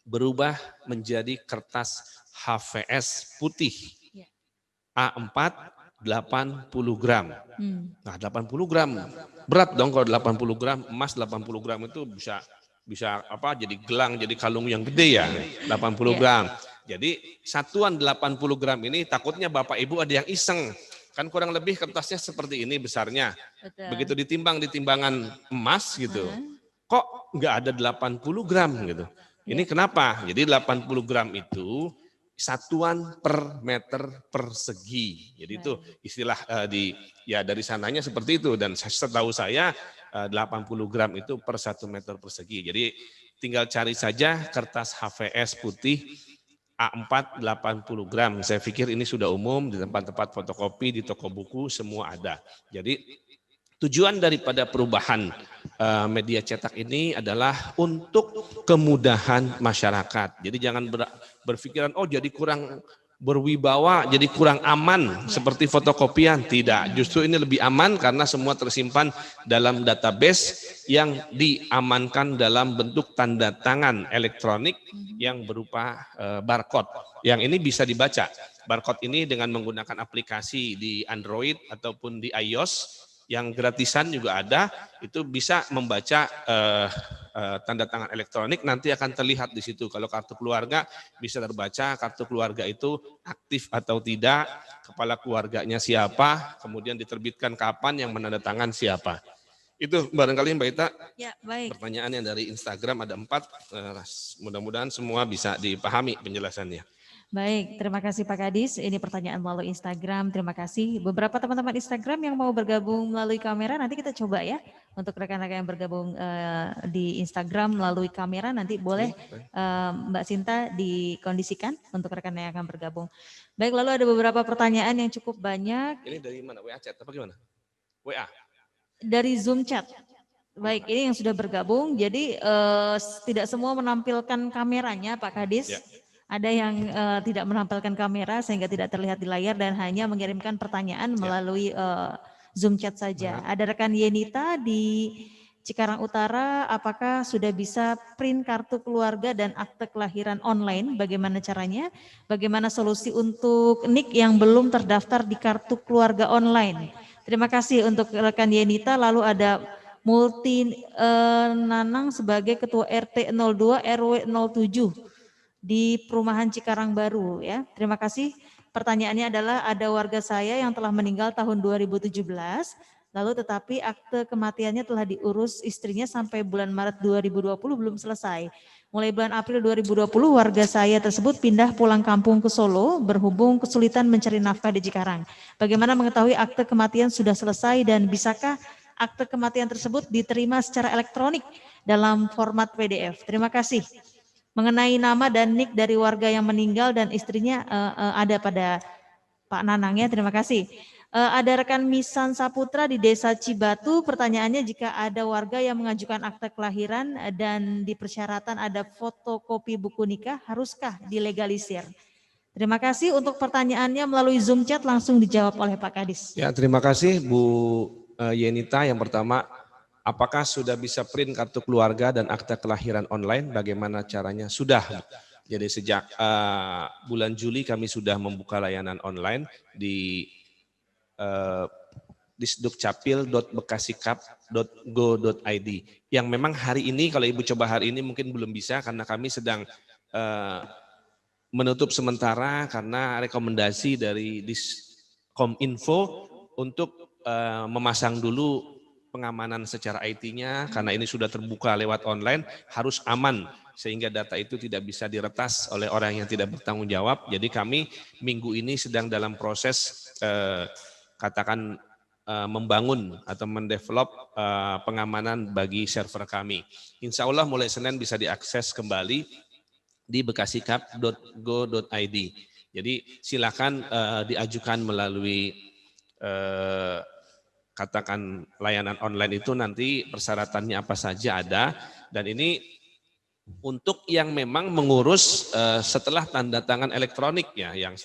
berubah menjadi kertas HVS putih A4 80 gram. Nah, 80 gram berat dong kalau 80 gram, emas 80 gram itu bisa apa, jadi gelang, jadi kalung yang gede ya, 80 gram. Jadi satuan 80 gram ini takutnya Bapak Ibu ada yang iseng. Kan kurang lebih kertasnya seperti ini besarnya. Begitu ditimbang di timbangan emas gitu. Kok nggak ada 80 gram gitu. Ini kenapa? Jadi 80 gram itu satuan per meter persegi. Jadi itu istilah dari sananya seperti itu, dan setahu saya 80 gram itu per 1 meter persegi. Jadi tinggal cari saja kertas HVS putih A4 80 gram. Saya pikir ini sudah umum di tempat-tempat fotokopi, di toko buku semua ada. Jadi tujuan daripada perubahan media cetak ini adalah untuk kemudahan masyarakat. Jadi jangan berpikiran, oh jadi kurang berwibawa, jadi kurang aman seperti fotokopian. Tidak, justru ini lebih aman karena semua tersimpan dalam database yang diamankan dalam bentuk tanda tangan elektronik yang berupa barcode. Yang ini bisa dibaca. Barcode ini dengan menggunakan aplikasi di Android ataupun di iOS, yang gratisan juga ada, itu bisa membaca tanda tangan elektronik, nanti akan terlihat di situ. Kalau kartu keluarga bisa terbaca kartu keluarga itu aktif atau tidak, kepala keluarganya siapa, kemudian diterbitkan kapan, yang menandatangan siapa. Itu barangkali Mbak Ita, Ya, baik. pertanyaan yang dari Instagram ada 4, mudah-mudahan semua bisa dipahami penjelasannya. Baik, terima kasih Pak Kadis. Ini pertanyaan melalui Instagram. Terima kasih. Beberapa teman-teman Instagram yang mau bergabung melalui kamera, nanti kita coba ya. Untuk rekan-rekan yang bergabung di Instagram melalui kamera, nanti boleh Mbak Sinta dikondisikan untuk rekan yang akan bergabung. Baik, lalu ada beberapa pertanyaan yang cukup banyak. Ini dari mana? WA chat apa gimana? WA? Dari Zoom chat. Baik, ini yang sudah bergabung. Jadi tidak semua menampilkan kameranya Pak Kadis. Ya. Ada yang tidak menampilkan kamera sehingga tidak terlihat di layar dan hanya mengirimkan pertanyaan melalui Zoom chat saja. Ada rekan Yenita di Cikarang Utara, apakah sudah bisa print kartu keluarga dan akte kelahiran online? Bagaimana caranya? Bagaimana solusi untuk NIK yang belum terdaftar di kartu keluarga online? Terima kasih untuk rekan Yenita. Lalu ada Multi Nanang sebagai Ketua RT 02 RW 07. Di Perumahan Cikarang Baru ya. Terima kasih. Pertanyaannya adalah ada warga saya yang telah meninggal tahun 2017, lalu tetapi akte kematiannya telah diurus istrinya sampai bulan Maret 2020 belum selesai. Mulai bulan April 2020 warga saya tersebut pindah pulang kampung ke Solo berhubung kesulitan mencari nafkah di Cikarang. Bagaimana mengetahui akte kematian sudah selesai dan bisakah akte kematian tersebut diterima secara elektronik dalam format PDF? Terima kasih. Mengenai nama dan NIK dari warga yang meninggal dan istrinya ada pada Pak Nanang ya, terima kasih. Ada rekan Misan Saputra di Desa Cibatu, pertanyaannya jika ada warga yang mengajukan akte kelahiran dan di persyaratan ada fotokopi buku nikah, haruskah dilegalisir? Terima kasih untuk pertanyaannya melalui Zoom chat langsung dijawab oleh Pak Kadis. Ya, terima kasih Bu Yenita. Yang pertama, apakah sudah bisa print kartu keluarga dan akte kelahiran online? Bagaimana caranya? Sudah. Jadi sejak bulan Juli kami sudah membuka layanan online di disdukcapil.bekasikap.go.id. Yang memang hari ini, kalau Ibu coba hari ini mungkin belum bisa karena kami sedang menutup sementara karena rekomendasi dari Diskominfo untuk memasang dulu pengamanan secara IT-nya karena ini sudah terbuka lewat online, harus aman sehingga data itu tidak bisa diretas oleh orang yang tidak bertanggung jawab. Jadi kami minggu ini sedang dalam proses katakan membangun atau mendevelop pengamanan bagi server kami. Insya Allah mulai Senin bisa diakses kembali di bekasikap.go.id. Jadi silakan diajukan melalui katakan layanan online itu nanti persyaratannya apa saja ada, dan ini untuk yang memang mengurus setelah tanda tangan elektronik ya, yang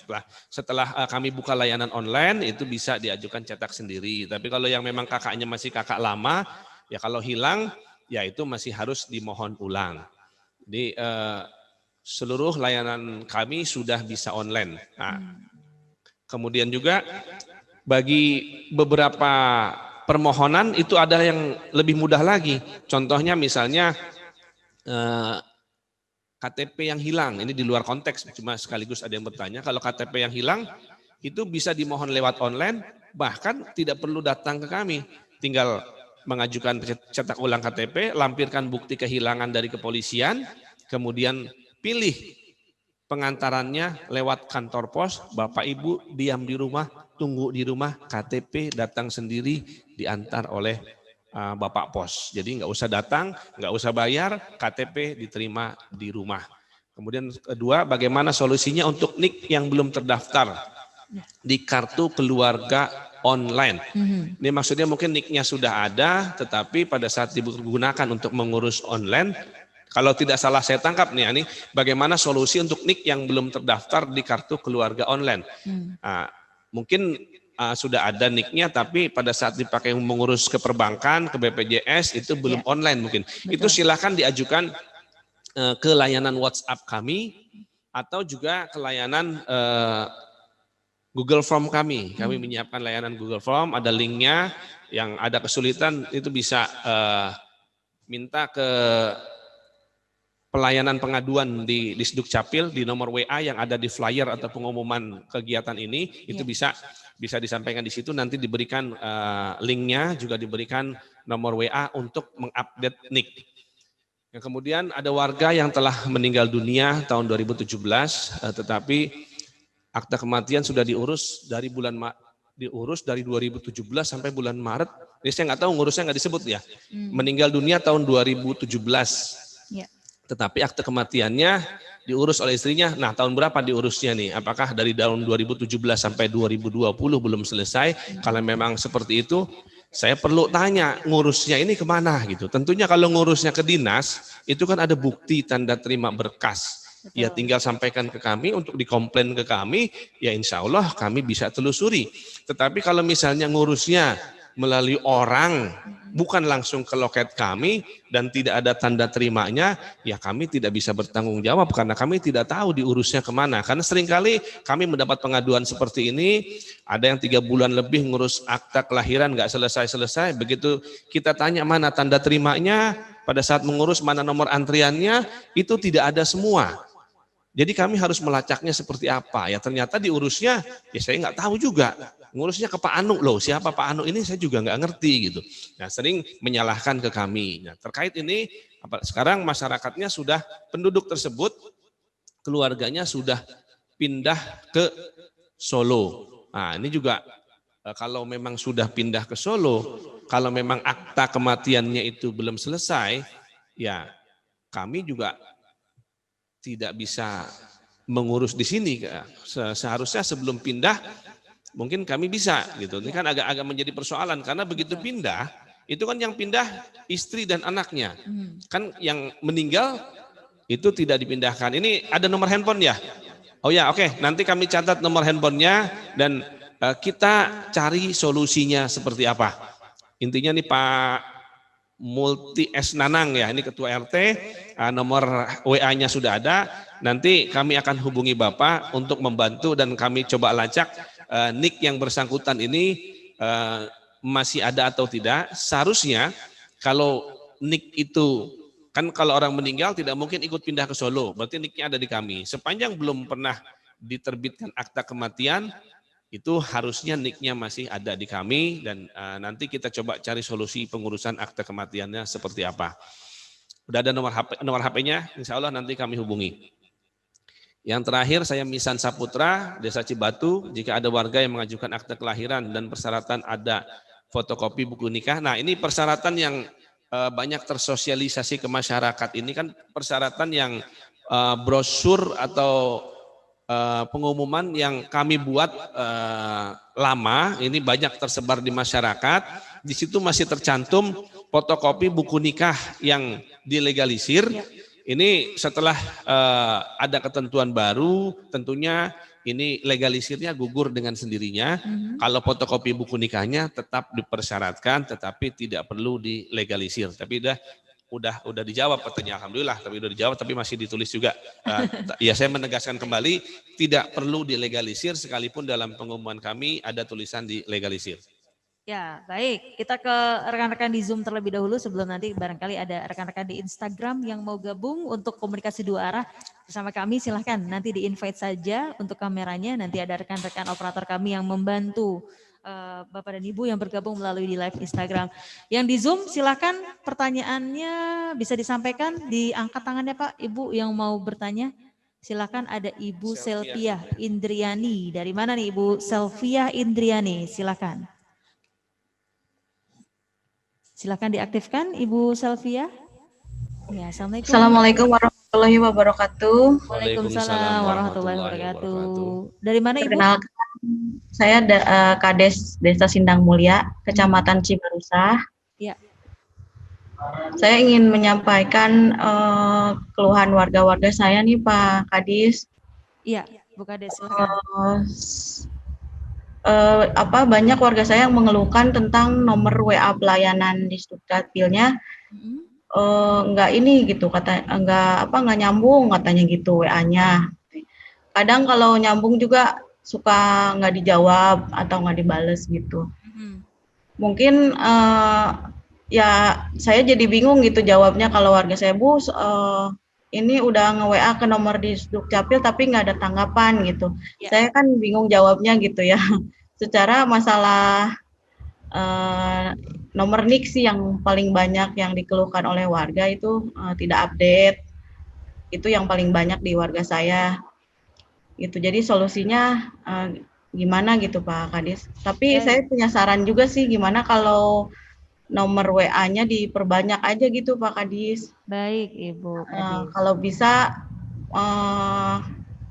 setelah kami buka layanan online itu bisa diajukan cetak sendiri. Tapi kalau yang memang kakaknya masih kakak lama, ya kalau hilang ya itu masih harus dimohon ulang. Jadi seluruh layanan kami sudah bisa online. Nah, kemudian juga bagi beberapa permohonan itu ada yang lebih mudah lagi. Contohnya misalnya KTP yang hilang, ini di luar konteks, cuma sekaligus ada yang bertanya, kalau KTP yang hilang itu bisa dimohon lewat online, bahkan tidak perlu datang ke kami, tinggal mengajukan cetak ulang KTP, lampirkan bukti kehilangan dari kepolisian, kemudian pilih pengantarannya lewat kantor pos, Bapak Ibu diam di rumah, tunggu di rumah, KTP datang sendiri diantar oleh Bapak Pos. Jadi nggak usah datang, nggak usah bayar, KTP diterima di rumah. Kemudian kedua, bagaimana solusinya untuk NIK yang belum terdaftar di kartu keluarga online. Ini maksudnya mungkin NIK-nya sudah ada, tetapi pada saat digunakan untuk mengurus online, kalau tidak salah saya tangkap nih, ini bagaimana solusi untuk NIK yang belum terdaftar di kartu keluarga online. Mungkin sudah ada NIK-nya, tapi pada saat dipakai mengurus ke perbankan, ke BPJS itu belum online mungkin. Betul. Itu silakan diajukan ke layanan WhatsApp kami atau juga ke layanan Google Form kami. Kami menyiapkan layanan Google Form, ada linknya. Yang ada kesulitan itu bisa minta ke pelayanan pengaduan di Disdukcapil di nomor WA yang ada di flyer atau pengumuman kegiatan ini, itu bisa disampaikan di situ, nanti diberikan linknya, juga diberikan nomor WA untuk mengupdate NIK. Yang kemudian ada warga yang telah meninggal dunia tahun 2017, tetapi akta kematian sudah diurus dari 2017 sampai bulan Maret. Ini saya nggak tahu ngurusnya nggak disebut ya. Meninggal dunia tahun 2017. Ya. Tetapi akte kematiannya diurus oleh istrinya. Nah, tahun berapa diurusnya nih? Apakah dari tahun 2017 sampai 2020 belum selesai? Kalau memang seperti itu, saya perlu tanya, ngurusnya ini kemana gitu. Tentunya kalau ngurusnya ke dinas, itu kan ada bukti tanda terima berkas. Betul. Ya tinggal sampaikan ke kami untuk dikomplain ke kami, ya insya Allah kami bisa telusuri. Tetapi kalau misalnya ngurusnya melalui orang, bukan langsung ke loket kami dan tidak ada tanda terimanya, ya kami tidak bisa bertanggung jawab karena kami tidak tahu diurusnya kemana. Karena seringkali kami mendapat pengaduan seperti ini, ada yang 3 bulan lebih ngurus akta kelahiran nggak selesai-selesai, begitu kita tanya mana tanda terimanya, pada saat mengurus mana nomor antriannya, itu tidak ada semua. Jadi kami harus melacaknya seperti apa, ya ternyata diurusnya, ya saya nggak tahu juga. Ngurusnya ke Pak Anu loh, siapa Pak Anu ini saya juga nggak ngerti gitu. Nah sering menyalahkan ke kami. Nah terkait ini, sekarang masyarakatnya sudah, penduduk tersebut, keluarganya sudah pindah ke Solo. Nah ini juga kalau memang sudah pindah ke Solo, kalau memang akta kematiannya itu belum selesai, ya kami juga tidak bisa mengurus di sini. Seharusnya sebelum pindah mungkin kami bisa gitu. Ini kan agak menjadi persoalan karena begitu pindah, itu kan yang pindah istri dan anaknya. Kan yang meninggal itu tidak dipindahkan. Ini ada nomor handphone ya? Oh ya, oke. Nanti kami catat nomor handphonenya dan kita cari solusinya seperti apa. Intinya nih Pak Multi S Nanang ya, ini ketua RT, nomor WA-nya sudah ada. Nanti kami akan hubungi Bapak untuk membantu dan kami coba lacak NIK yang bersangkutan ini masih ada atau tidak. Seharusnya kalau NIK itu, kan kalau orang meninggal tidak mungkin ikut pindah ke Solo, berarti NIK-nya ada di kami. Sepanjang belum pernah diterbitkan akta kematian, itu harusnya NIK-nya masih ada di kami, dan nanti kita coba cari solusi pengurusan akta kematiannya seperti apa. Udah ada nomor HP-nya, insya Allah nanti kami hubungi. Yang terakhir saya Misan Saputra, Desa Cibatu. Jika ada warga yang mengajukan akte kelahiran dan persyaratan ada fotokopi buku nikah. Nah ini persyaratan yang banyak tersosialisasi ke masyarakat. Ini kan persyaratan yang brosur atau pengumuman yang kami buat lama. Ini banyak tersebar di masyarakat. Di situ masih tercantum fotokopi buku nikah yang dilegalisir. Ini setelah ada ketentuan baru, tentunya ini legalisirnya gugur dengan sendirinya. Kalau fotokopi buku nikahnya tetap dipersyaratkan, tetapi tidak perlu dilegalisir. Tapi udah dijawab katanya, alhamdulillah. Tapi udah dijawab, tapi masih ditulis juga. Ya saya menegaskan kembali, tidak perlu dilegalisir, sekalipun dalam pengumuman kami ada tulisan dilegalisir. Ya, baik. Kita ke rekan-rekan di Zoom terlebih dahulu sebelum nanti barangkali ada rekan-rekan di Instagram yang mau gabung untuk komunikasi dua arah bersama kami. Silahkan nanti di-invite saja untuk kameranya. Nanti ada rekan-rekan operator kami yang membantu Bapak dan Ibu yang bergabung melalui di live Instagram. Yang di Zoom silahkan pertanyaannya bisa disampaikan, diangkat tangannya Pak, Ibu yang mau bertanya. Silahkan, ada Ibu Selvia Indriani. Dari mana nih Ibu Selvia Indriani? Silahkan. Silakan diaktifkan Ibu Selvia. Ya, Assalamualaikum. Assalamualaikum warahmatullahi wabarakatuh. Waalaikumsalam warahmatullahi wabarakatuh. Dari mana Ibu? Perkenalkan, saya Kades Desa Sindang Mulia, Kecamatan Cibarusah. Ya. Saya ingin menyampaikan keluhan warga-warga saya nih Pak Kadis. Iya, Bu Kades, silakan. Banyak warga saya yang mengeluhkan tentang nomor WA pelayanan di Dukcapilnya nggak ini gitu, nggak nyambung katanya gitu WA-nya. Kadang kalau nyambung juga suka nggak dijawab atau nggak dibales gitu. Mungkin ya saya jadi bingung gitu jawabnya kalau warga saya, Bu, ini udah nge-WA ke nomor di Dukcapil tapi nggak ada tanggapan gitu. Ya. Saya kan bingung jawabnya gitu ya. Secara masalah nomor NIK sih yang paling banyak yang dikeluhkan oleh warga itu tidak update. Itu yang paling banyak di warga saya. Gitu. Jadi solusinya gimana gitu Pak Kadis. Tapi saya punya saran juga sih, gimana kalau nomor WA-nya diperbanyak aja gitu Pak Kadis. Baik Ibu Kadis. Kalau bisa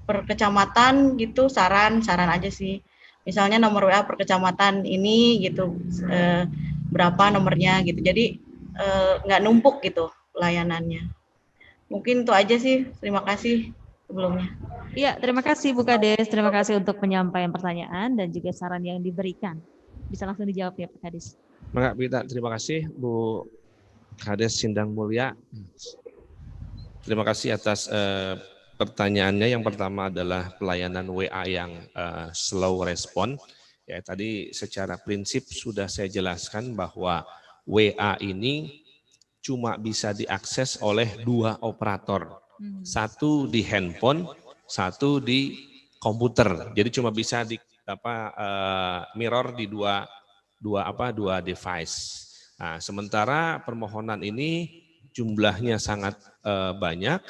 per kecamatan gitu, saran aja sih. Misalnya nomor WA per kecamatan ini gitu, berapa nomornya gitu. Jadi nggak numpuk gitu layanannya. Mungkin itu aja sih. Terima kasih sebelumnya. Iya, terima kasih Bu Kades. Terima kasih untuk penyampaian pertanyaan dan juga saran yang diberikan. Bisa langsung dijawab ya Pak Kades. Terima kasih Bu Kades Sindang Mulia. Terima kasih atas pertanyaannya. Yang pertama adalah pelayanan WA yang slow respon. Ya, tadi secara prinsip sudah saya jelaskan bahwa WA ini cuma bisa diakses oleh 2 operator. Satu di handphone, satu di komputer. Jadi cuma bisa di mirror di dua device. Nah, sementara permohonan ini jumlahnya sangat banyak.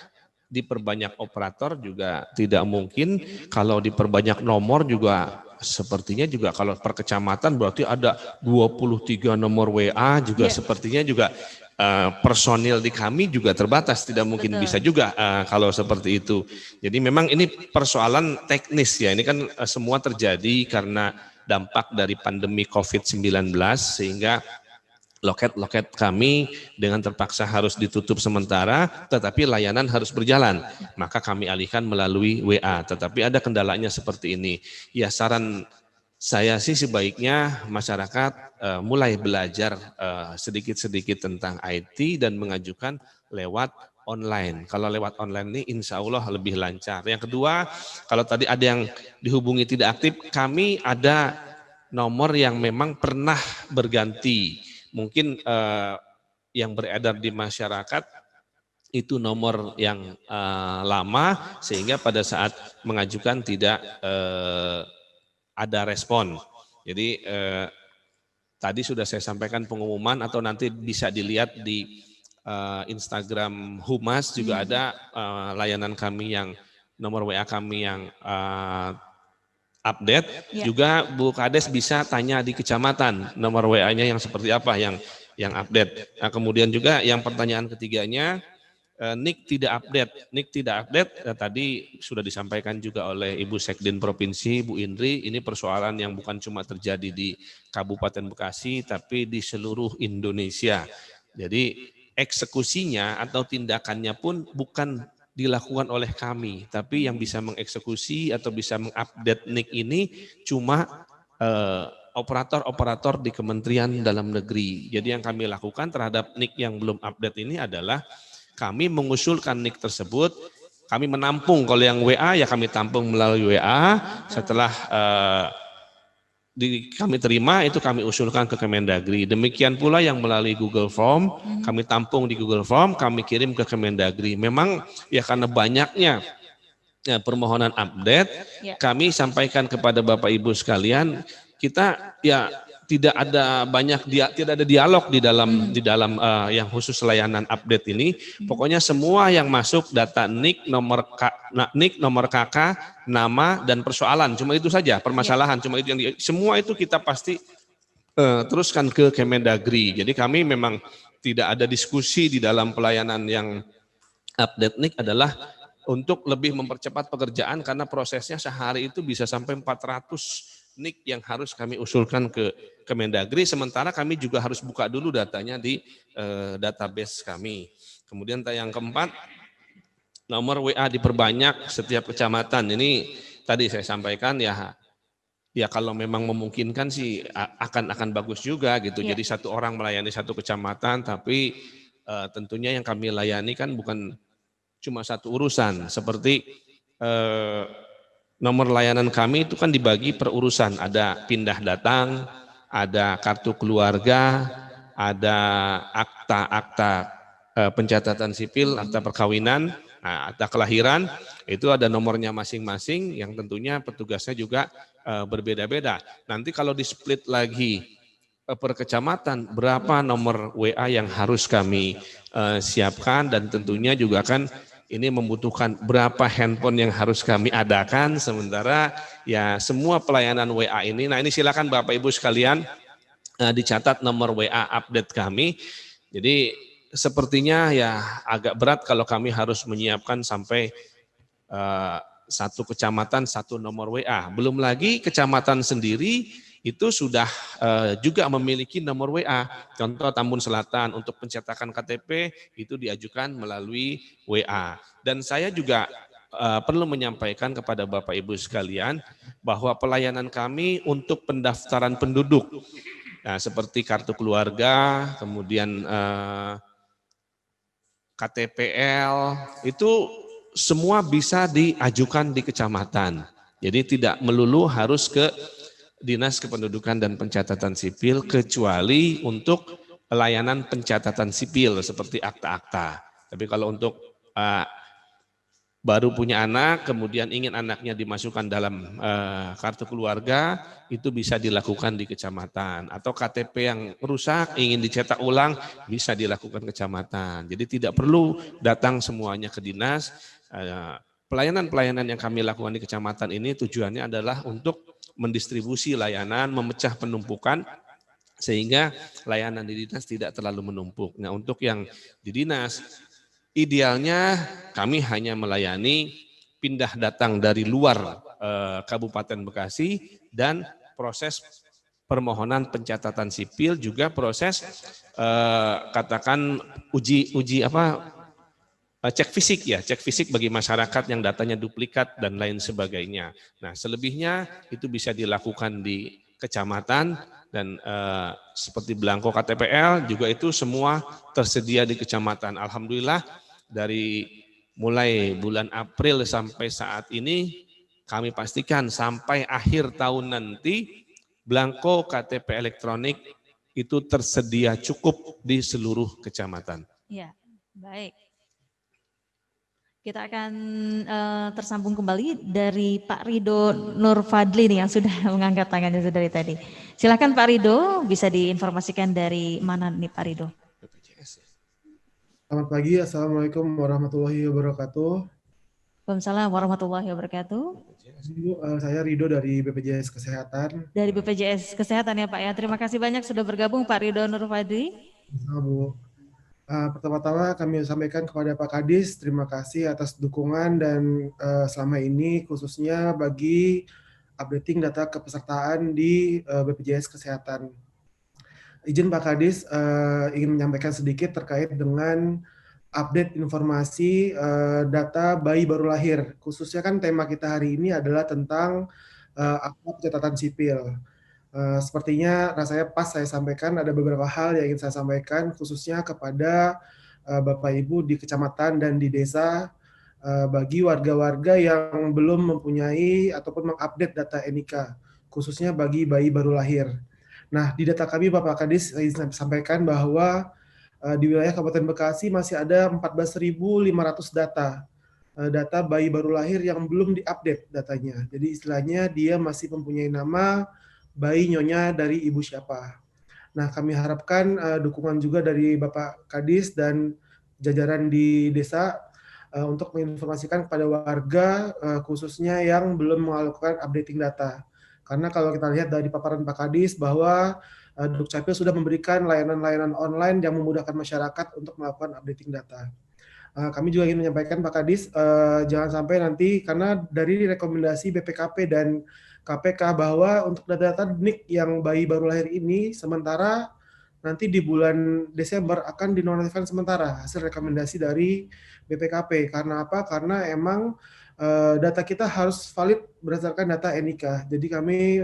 Diperbanyak operator juga tidak mungkin. Kalau diperbanyak nomor juga sepertinya juga kalau per kecamatan berarti ada 23 nomor WA juga. Sepertinya juga personil di kami juga terbatas, tidak mungkin. Betul. Bisa juga kalau seperti itu. Jadi memang ini persoalan teknis ya. Ini kan semua terjadi karena dampak dari pandemi COVID-19 sehingga loket-loket kami dengan terpaksa harus ditutup sementara, tetapi layanan harus berjalan. Maka kami alihkan melalui WA, tetapi ada kendalanya seperti ini. Ya, saran saya sih sebaiknya masyarakat mulai belajar sedikit-sedikit tentang IT dan mengajukan lewat online. Kalau lewat online ini insya Allah lebih lancar. Yang kedua, kalau tadi ada yang dihubungi tidak aktif, kami ada nomor yang memang pernah berganti. Mungkin yang beredar di masyarakat itu nomor yang lama, sehingga pada saat mengajukan tidak ada respon. Jadi tadi sudah saya sampaikan pengumuman, atau nanti bisa dilihat di Instagram Humas juga ada layanan kami yang nomor WA kami yang update. Juga Bu Kades bisa tanya di kecamatan nomor WA-nya yang seperti apa yang update. Nah, kemudian juga yang pertanyaan ketiganya, NIK tidak update. Tadi sudah disampaikan juga oleh Ibu Sekdin Provinsi, Bu Indri. Ini persoalan yang bukan cuma terjadi di Kabupaten Bekasi, tapi di seluruh Indonesia. Jadi eksekusinya atau tindakannya pun bukan dilakukan oleh kami, tapi yang bisa mengeksekusi atau bisa mengupdate NIK ini cuma operator-operator di Kementerian Dalam Negeri. Jadi yang kami lakukan terhadap NIK yang belum update ini adalah kami mengusulkan NIK tersebut, kami menampung. Kalau yang WA ya kami tampung melalui WA. Setelah kami terima, itu kami usulkan ke Kemendagri. Demikian pula yang melalui Google Form, kami tampung di Google Form, kami kirim ke Kemendagri. Memang ya karena banyaknya permohonan update, kami sampaikan kepada Bapak Ibu sekalian, kita ya tidak ada dialog di dalam yang khusus layanan update ini. Pokoknya semua yang masuk data NIK, nomor KK, nama dan persoalan, cuma itu saja, permasalahan cuma itu yang semua itu kita pasti teruskan ke Kemendagri. Jadi kami memang tidak ada diskusi di dalam pelayanan yang update NIK, adalah untuk lebih mempercepat pekerjaan, karena prosesnya sehari itu bisa sampai 400 NIK yang harus kami usulkan ke Kemendagri, sementara kami juga harus buka dulu datanya di database kami. Kemudian yang keempat, nomor WA diperbanyak setiap kecamatan. Ini tadi saya sampaikan ya kalau memang memungkinkan sih akan bagus juga gitu. Jadi satu orang melayani satu kecamatan, tapi tentunya yang kami layani kan bukan cuma satu urusan, seperti nomor layanan kami itu kan dibagi per urusan, ada pindah datang, ada kartu keluarga, ada akta pencatatan sipil, akta perkawinan, akta kelahiran, itu ada nomornya masing-masing yang tentunya petugasnya juga berbeda-beda. Nanti kalau di-split lagi per kecamatan, berapa nomor WA yang harus kami siapkan, dan tentunya juga kan ini membutuhkan berapa handphone yang harus kami adakan, sementara ya semua pelayanan WA ini, nah ini silakan Bapak Ibu sekalian dicatat nomor WA update kami. Jadi sepertinya ya agak berat kalau kami harus menyiapkan sampai satu kecamatan satu nomor WA. Belum lagi kecamatan sendiri itu sudah juga memiliki nomor WA. Contoh Tambun Selatan untuk pencetakan KTP itu diajukan melalui WA. Dan saya juga perlu menyampaikan kepada Bapak Ibu sekalian bahwa pelayanan kami untuk pendaftaran penduduk, nah, seperti kartu keluarga, kemudian KTPL, itu semua bisa diajukan di kecamatan. Jadi tidak melulu harus ke Dinas Kependudukan dan Pencatatan Sipil, kecuali untuk pelayanan pencatatan sipil seperti akta-akta. Tapi kalau untuk baru punya anak, kemudian ingin anaknya dimasukkan dalam kartu keluarga, itu bisa dilakukan di kecamatan. Atau KTP yang rusak, ingin dicetak ulang, bisa dilakukan kecamatan. Jadi tidak perlu datang semuanya ke dinas. Pelayanan-pelayanan yang kami lakukan di kecamatan ini tujuannya adalah untuk mendistribusi layanan, memecah penumpukan, sehingga layanan di dinas tidak terlalu menumpuk. Nah, untuk yang di dinas, idealnya kami hanya melayani pindah datang dari luar Kabupaten Bekasi, dan proses permohonan pencatatan sipil, juga proses katakan cek fisik bagi masyarakat yang datanya duplikat dan lain sebagainya. Nah, selebihnya itu bisa dilakukan di kecamatan, dan seperti belangko KTPL juga itu semua tersedia di kecamatan. Alhamdulillah dari mulai bulan April sampai saat ini kami pastikan sampai akhir tahun nanti Belangko KTP elektronik itu tersedia cukup di seluruh kecamatan. Ya, baik. Kita akan tersambung kembali dari Pak Rido Nur Fadli nih yang sudah mengangkat tangannya dari tadi. Silakan Pak Rido, bisa diinformasikan dari mana nih Pak Rido? Selamat pagi, Assalamualaikum warahmatullahi wabarakatuh. Waalaikumsalam warahmatullahi wabarakatuh. Saya Rido dari BPJS Kesehatan. Dari BPJS Kesehatan ya Pak ya. Terima kasih banyak sudah bergabung Pak Rido Nur Fadli. Bu. Pertama-tama kami sampaikan kepada Pak Kadis, terima kasih atas dukungan dan selama ini khususnya bagi updating data kepesertaan di BPJS Kesehatan. Izin Pak Kadis ingin menyampaikan sedikit terkait dengan update informasi data bayi baru lahir. Khususnya kan tema kita hari ini adalah tentang akta pencatatan sipil. Sepertinya rasanya pas saya sampaikan ada beberapa hal yang ingin saya sampaikan khususnya kepada Bapak Ibu di kecamatan dan di desa bagi warga-warga yang belum mempunyai ataupun mengupdate data NIK khususnya bagi bayi baru lahir. Nah, di data kami Bapak Kadis saya ingin sampaikan bahwa di wilayah Kabupaten Bekasi masih ada 14.500 data bayi baru lahir yang belum diupdate datanya. Jadi istilahnya dia masih mempunyai nama bayi nyonya dari ibu siapa. Nah, kami harapkan dukungan juga dari Bapak Kadis dan jajaran di desa untuk menginformasikan kepada warga khususnya yang belum melakukan updating data. Karena kalau kita lihat dari paparan Pak Kadis bahwa Dukcapil sudah memberikan layanan-layanan online yang memudahkan masyarakat untuk melakukan updating data. Kami juga ingin menyampaikan Pak Kadis, jangan sampai nanti karena dari rekomendasi BPKP dan KPK bahwa untuk data-data NIK yang bayi baru lahir ini sementara nanti di bulan Desember akan dinonaktifkan sementara hasil rekomendasi dari BPKP. Karena apa? Karena emang data kita harus valid berdasarkan data NIK. Jadi kami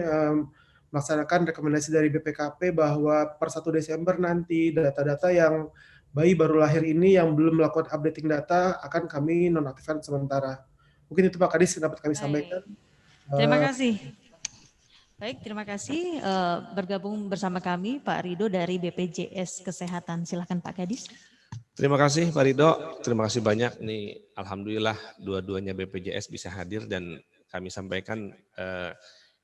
melaksanakan rekomendasi dari BPKP bahwa per 1 Desember nanti data-data yang bayi baru lahir ini yang belum melakukan updating data akan kami nonaktifkan sementara. Mungkin itu Pak Kadis dapat kami sampaikan. Terima kasih. Baik, terima kasih bergabung bersama kami Pak Rido dari BPJS Kesehatan. Silakan Pak Kadis. Terima kasih Pak Rido, terima kasih banyak. Ini alhamdulillah dua-duanya BPJS bisa hadir dan kami sampaikan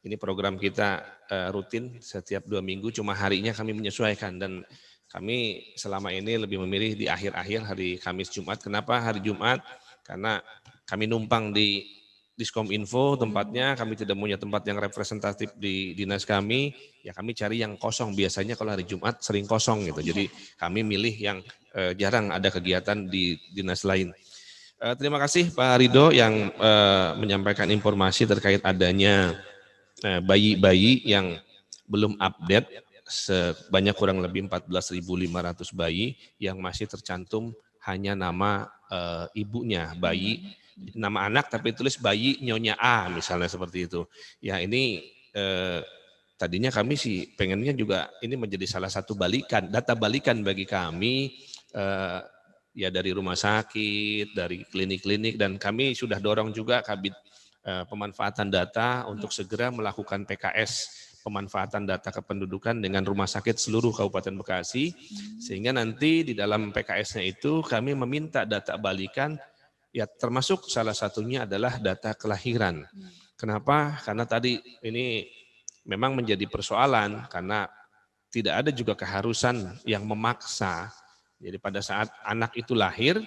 ini program kita rutin setiap 2 minggu, cuma harinya kami menyesuaikan dan kami selama ini lebih memilih di akhir-akhir hari Kamis Jumat. Kenapa hari Jumat? Karena kami numpang di Diskominfo tempatnya, kami tidak punya tempat yang representatif di dinas kami, ya kami cari yang kosong. Biasanya kalau hari Jumat sering kosong gitu, jadi kami milih yang jarang ada kegiatan di dinas lain. Terima kasih Pak Rido yang menyampaikan informasi terkait adanya bayi-bayi yang belum update, sebanyak kurang lebih 14.500 bayi yang masih tercantum hanya nama ibunya, bayi, nama anak tapi tulis bayi nyonya A misalnya seperti itu. Ya ini tadinya kami sih pengennya juga ini menjadi salah satu data balikan bagi kami ya dari rumah sakit, dari klinik-klinik dan kami sudah dorong juga Kabid pemanfaatan data untuk segera melakukan PKS pemanfaatan data kependudukan dengan rumah sakit seluruh Kabupaten Bekasi sehingga nanti di dalam PKS-nya itu kami meminta data balikan. Ya termasuk salah satunya adalah data kelahiran. Kenapa? Karena tadi ini memang menjadi persoalan karena tidak ada juga keharusan yang memaksa. Jadi pada saat anak itu lahir,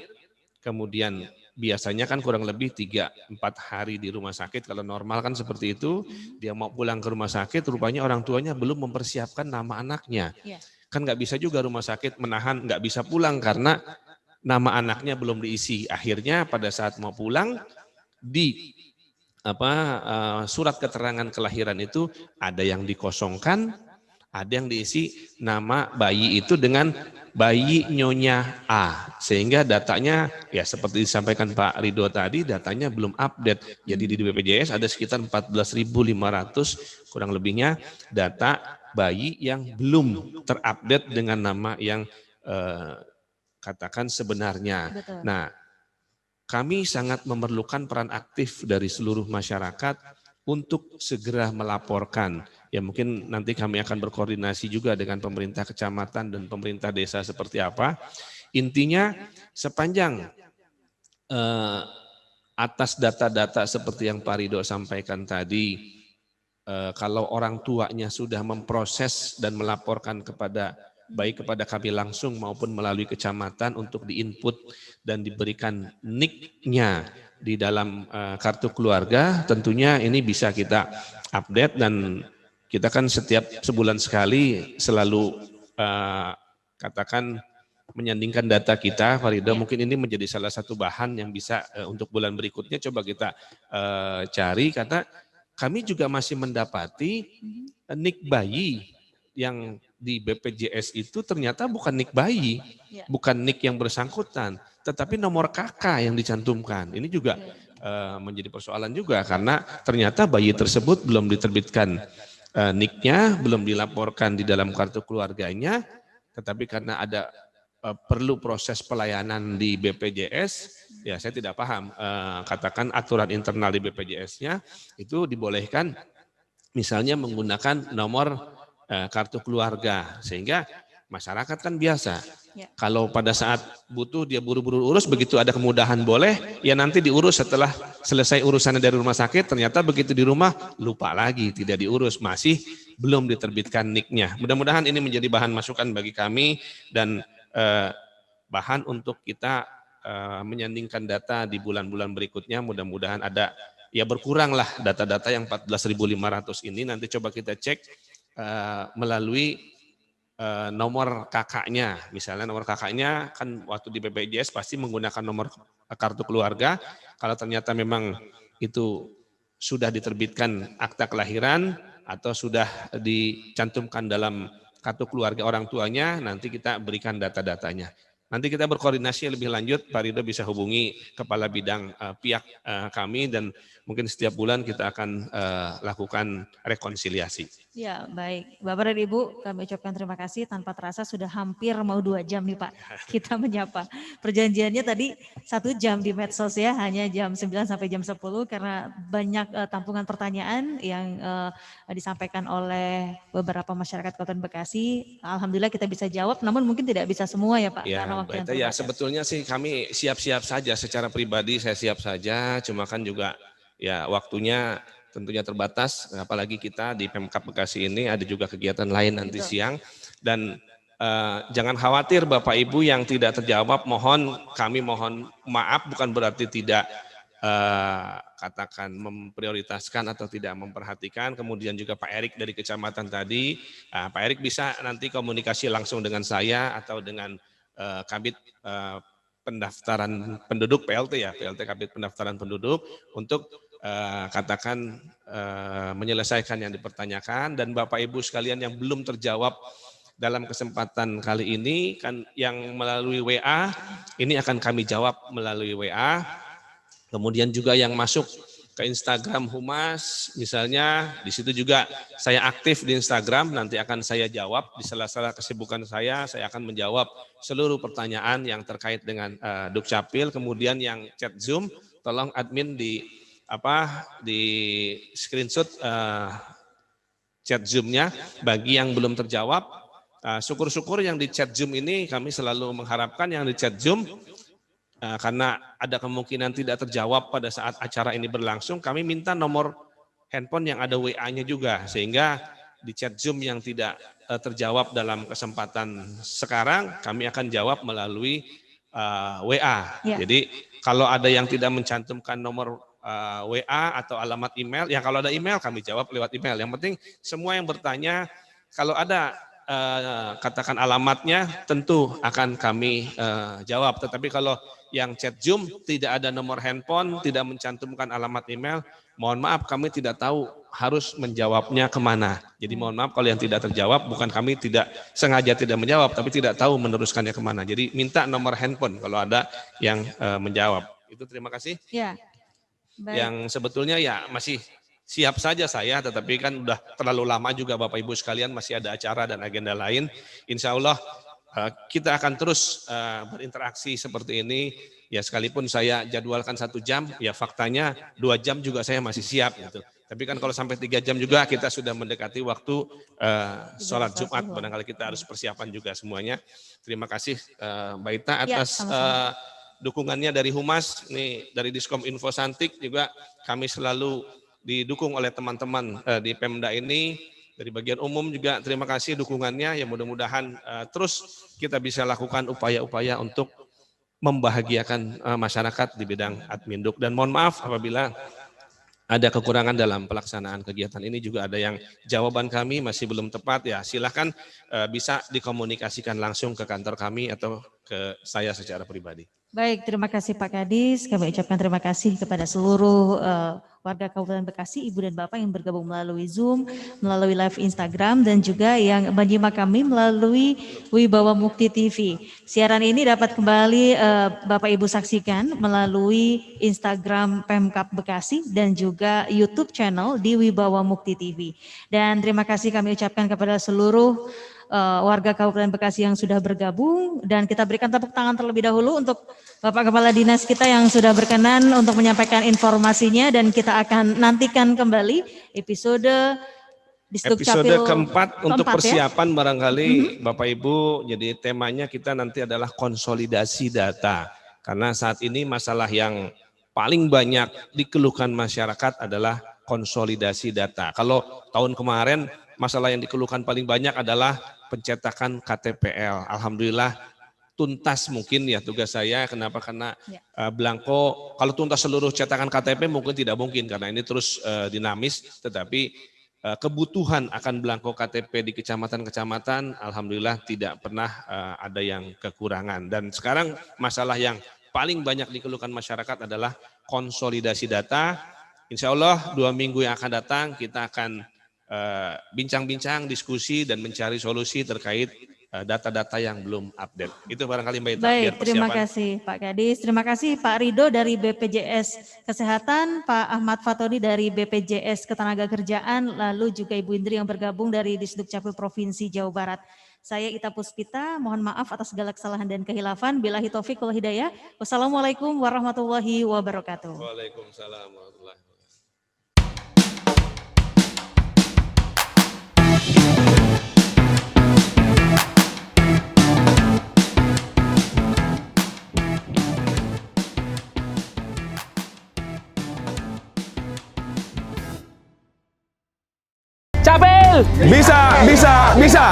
kemudian biasanya kan kurang lebih 3-4 hari di rumah sakit. Kalau normal kan seperti itu, dia mau pulang ke rumah sakit, rupanya orang tuanya belum mempersiapkan nama anaknya. Kan nggak bisa juga rumah sakit menahan, nggak bisa pulang karena nama anaknya belum diisi. Akhirnya pada saat mau pulang di surat keterangan kelahiran itu ada yang dikosongkan, ada yang diisi nama bayi itu dengan bayi nyonya A. Sehingga datanya ya seperti disampaikan Pak Rido tadi, datanya belum update. Jadi di BPJS ada sekitar 14.500 kurang lebihnya data bayi yang belum terupdate dengan nama yang katakan sebenarnya. Betul. Nah, kami sangat memerlukan peran aktif dari seluruh masyarakat untuk segera melaporkan Ya mungkin nanti kami akan berkoordinasi juga dengan pemerintah kecamatan dan pemerintah desa seperti apa. Intinya sepanjang atas data-data seperti yang Pak Ridho sampaikan tadi, kalau orang tuanya sudah memproses dan melaporkan baik kepada kami langsung maupun melalui kecamatan untuk diinput dan diberikan NIK-nya di dalam kartu keluarga, tentunya ini bisa kita update dan kita kan setiap sebulan sekali selalu katakan menyandingkan data kita, Farida. Mungkin ini menjadi salah satu bahan yang bisa untuk bulan berikutnya coba kita cari, karena kami juga masih mendapati NIK bayi yang di BPJS itu ternyata bukan NIK bayi, bukan NIK yang bersangkutan, tetapi nomor KK yang dicantumkan. Ini juga menjadi persoalan juga, karena ternyata bayi tersebut belum diterbitkan NIK-nya, belum dilaporkan di dalam kartu keluarganya, tetapi karena ada perlu proses pelayanan di BPJS, ya saya tidak paham, katakan aturan internal di BPJS-nya itu dibolehkan misalnya menggunakan nomor kartu keluarga, sehingga masyarakat kan biasa. Kalau pada saat butuh dia buru-buru urus, begitu ada kemudahan boleh, ya nanti diurus setelah selesai urusannya dari rumah sakit, ternyata begitu di rumah lupa lagi, tidak diurus, masih belum diterbitkan NIK-nya. Mudah-mudahan ini menjadi bahan masukan bagi kami dan bahan untuk kita menyandingkan data di bulan-bulan berikutnya. Mudah-mudahan ada, ya berkuranglah data-data yang 14.500 ini, nanti coba kita cek melalui nomor kakaknya. Misalnya nomor kakaknya kan waktu di BPJS pasti menggunakan nomor kartu keluarga. Kalau ternyata memang itu sudah diterbitkan akta kelahiran atau sudah dicantumkan dalam kartu keluarga orang tuanya, nanti kita berikan data-datanya. Nanti kita berkoordinasi lebih lanjut, Pak Ridho bisa hubungi kepala bidang pihak kami dan mungkin setiap bulan kita akan lakukan rekonsiliasi. Ya, baik. Bapak dan Ibu, kami ucapkan terima kasih. Tanpa terasa sudah hampir mau 2 jam nih Pak, kita menyapa. Perjanjiannya tadi 1 jam di medsos ya, hanya jam 9 sampai jam 10 karena banyak tampungan pertanyaan yang disampaikan oleh beberapa masyarakat Kota Bekasi. Alhamdulillah kita bisa jawab, namun mungkin tidak bisa semua ya Pak. Ya, karena waktu yang ya sebetulnya sih kami siap-siap saja, secara pribadi saya siap saja, cuma kan juga ya waktunya tentunya terbatas, apalagi kita di Pemkab Bekasi ini ada juga kegiatan lain nanti siang, dan jangan khawatir Bapak Ibu yang tidak terjawab, kami mohon maaf, bukan berarti tidak katakan memprioritaskan atau tidak memperhatikan. Kemudian juga Pak Erik dari kecamatan tadi, Pak Erik bisa nanti komunikasi langsung dengan saya atau dengan Kabid pendaftaran penduduk PLT ya, PLT Kabid pendaftaran penduduk untuk katakan menyelesaikan yang dipertanyakan. Dan Bapak Ibu sekalian yang belum terjawab dalam kesempatan kali ini kan yang melalui WA, ini akan kami jawab melalui WA. Kemudian juga yang masuk ke Instagram Humas, misalnya di situ juga saya aktif di Instagram, nanti akan saya jawab di sela-sela kesibukan saya akan menjawab seluruh pertanyaan yang terkait dengan Dukcapil. Kemudian yang chat Zoom, tolong admin di screenshot chat Zoom-nya bagi yang belum terjawab. Syukur-syukur yang di chat Zoom ini kami selalu mengharapkan yang di chat Zoom, karena ada kemungkinan tidak terjawab pada saat acara ini berlangsung, kami minta nomor handphone yang ada WA-nya juga, sehingga di chat Zoom yang tidak terjawab dalam kesempatan sekarang, kami akan jawab melalui WA. Ya. Jadi kalau ada yang tidak mencantumkan nomor WA atau alamat email, ya kalau ada email kami jawab lewat email. Yang penting semua yang bertanya, kalau ada katakan alamatnya tentu akan kami jawab. Tetapi kalau yang chat Zoom tidak ada nomor handphone, tidak mencantumkan alamat email, mohon maaf kami tidak tahu harus menjawabnya kemana. Jadi mohon maaf kalau yang tidak terjawab, bukan kami tidak sengaja tidak menjawab, tapi tidak tahu meneruskannya kemana. Jadi minta nomor handphone kalau ada yang menjawab. Itu terima kasih. Ya. Baik. Yang sebetulnya ya masih siap saja saya, tetapi kan udah terlalu lama juga Bapak Ibu sekalian, masih ada acara dan agenda lain. Insya Allah kita akan terus berinteraksi seperti ini. Ya sekalipun saya jadwalkan 1 jam, ya faktanya 2 jam juga saya masih siap gitu. Tapi kan kalau sampai 3 jam juga kita sudah mendekati waktu sholat Jumat, barangkali kita harus persiapan juga semuanya. Terima kasih Mbak Ita atas dukungannya dari Humas, nih dari Diskom Info Santik juga kami selalu didukung oleh teman-teman di Pemda ini. Dari bagian umum juga terima kasih dukungannya, ya mudah-mudahan terus kita bisa lakukan upaya-upaya untuk membahagiakan masyarakat di bidang Adminduk. Dan mohon maaf apabila ada kekurangan dalam pelaksanaan kegiatan ini, juga ada yang jawaban kami masih belum tepat, ya silahkan bisa dikomunikasikan langsung ke kantor kami atau ke saya secara pribadi. Baik, terima kasih Pak Kadis. Kami ucapkan terima kasih kepada seluruh warga Kabupaten Bekasi, Ibu dan Bapak yang bergabung melalui Zoom, melalui live Instagram, dan juga yang menyimak kami melalui Wibawa Mukti TV. Siaran ini dapat kembali Bapak Ibu saksikan melalui Instagram Pemkab Bekasi dan juga YouTube channel di Wibawa Mukti TV. Dan terima kasih kami ucapkan kepada seluruh warga Kabupaten Bekasi yang sudah bergabung, dan kita berikan tepuk tangan terlebih dahulu untuk Bapak Kepala Dinas kita yang sudah berkenan untuk menyampaikan informasinya, dan kita akan nantikan kembali episode keempat untuk persiapan ya? Barangkali Bapak Ibu, jadi temanya kita nanti adalah konsolidasi data, karena saat ini masalah yang paling banyak dikeluhkan masyarakat adalah konsolidasi data. Kalau tahun kemarin masalah yang dikeluhkan paling banyak adalah pencetakan KTPL. Alhamdulillah tuntas mungkin ya tugas saya. Kenapa? Karena belangko, kalau tuntas seluruh cetakan KTP mungkin tidak mungkin karena ini terus dinamis. Tetapi kebutuhan akan belangko KTP di kecamatan-kecamatan, alhamdulillah tidak pernah ada yang kekurangan. Dan sekarang masalah yang paling banyak dikeluhkan masyarakat adalah konsolidasi data. Insya Allah 2 minggu yang akan datang kita akan bincang-bincang, diskusi, dan mencari solusi terkait data-data yang belum update. Itu barangkali Mbak Ita. Baik, terima kasih Pak Kadis. Terima kasih Pak Rido dari BPJS Kesehatan, Pak Ahmad Fatoni dari BPJS Ketenagakerjaan, lalu juga Ibu Indri yang bergabung dari Disduk Capil Provinsi Jawa Barat. Saya Ita Puspita, mohon maaf atas segala kesalahan dan kehilafan. Billahi taufiq wal hidayah. Wassalamualaikum warahmatullahi wabarakatuh. Waalaikumsalam warahmatullahi wabarakatuh. Capil! Bisa, bisa, bisa!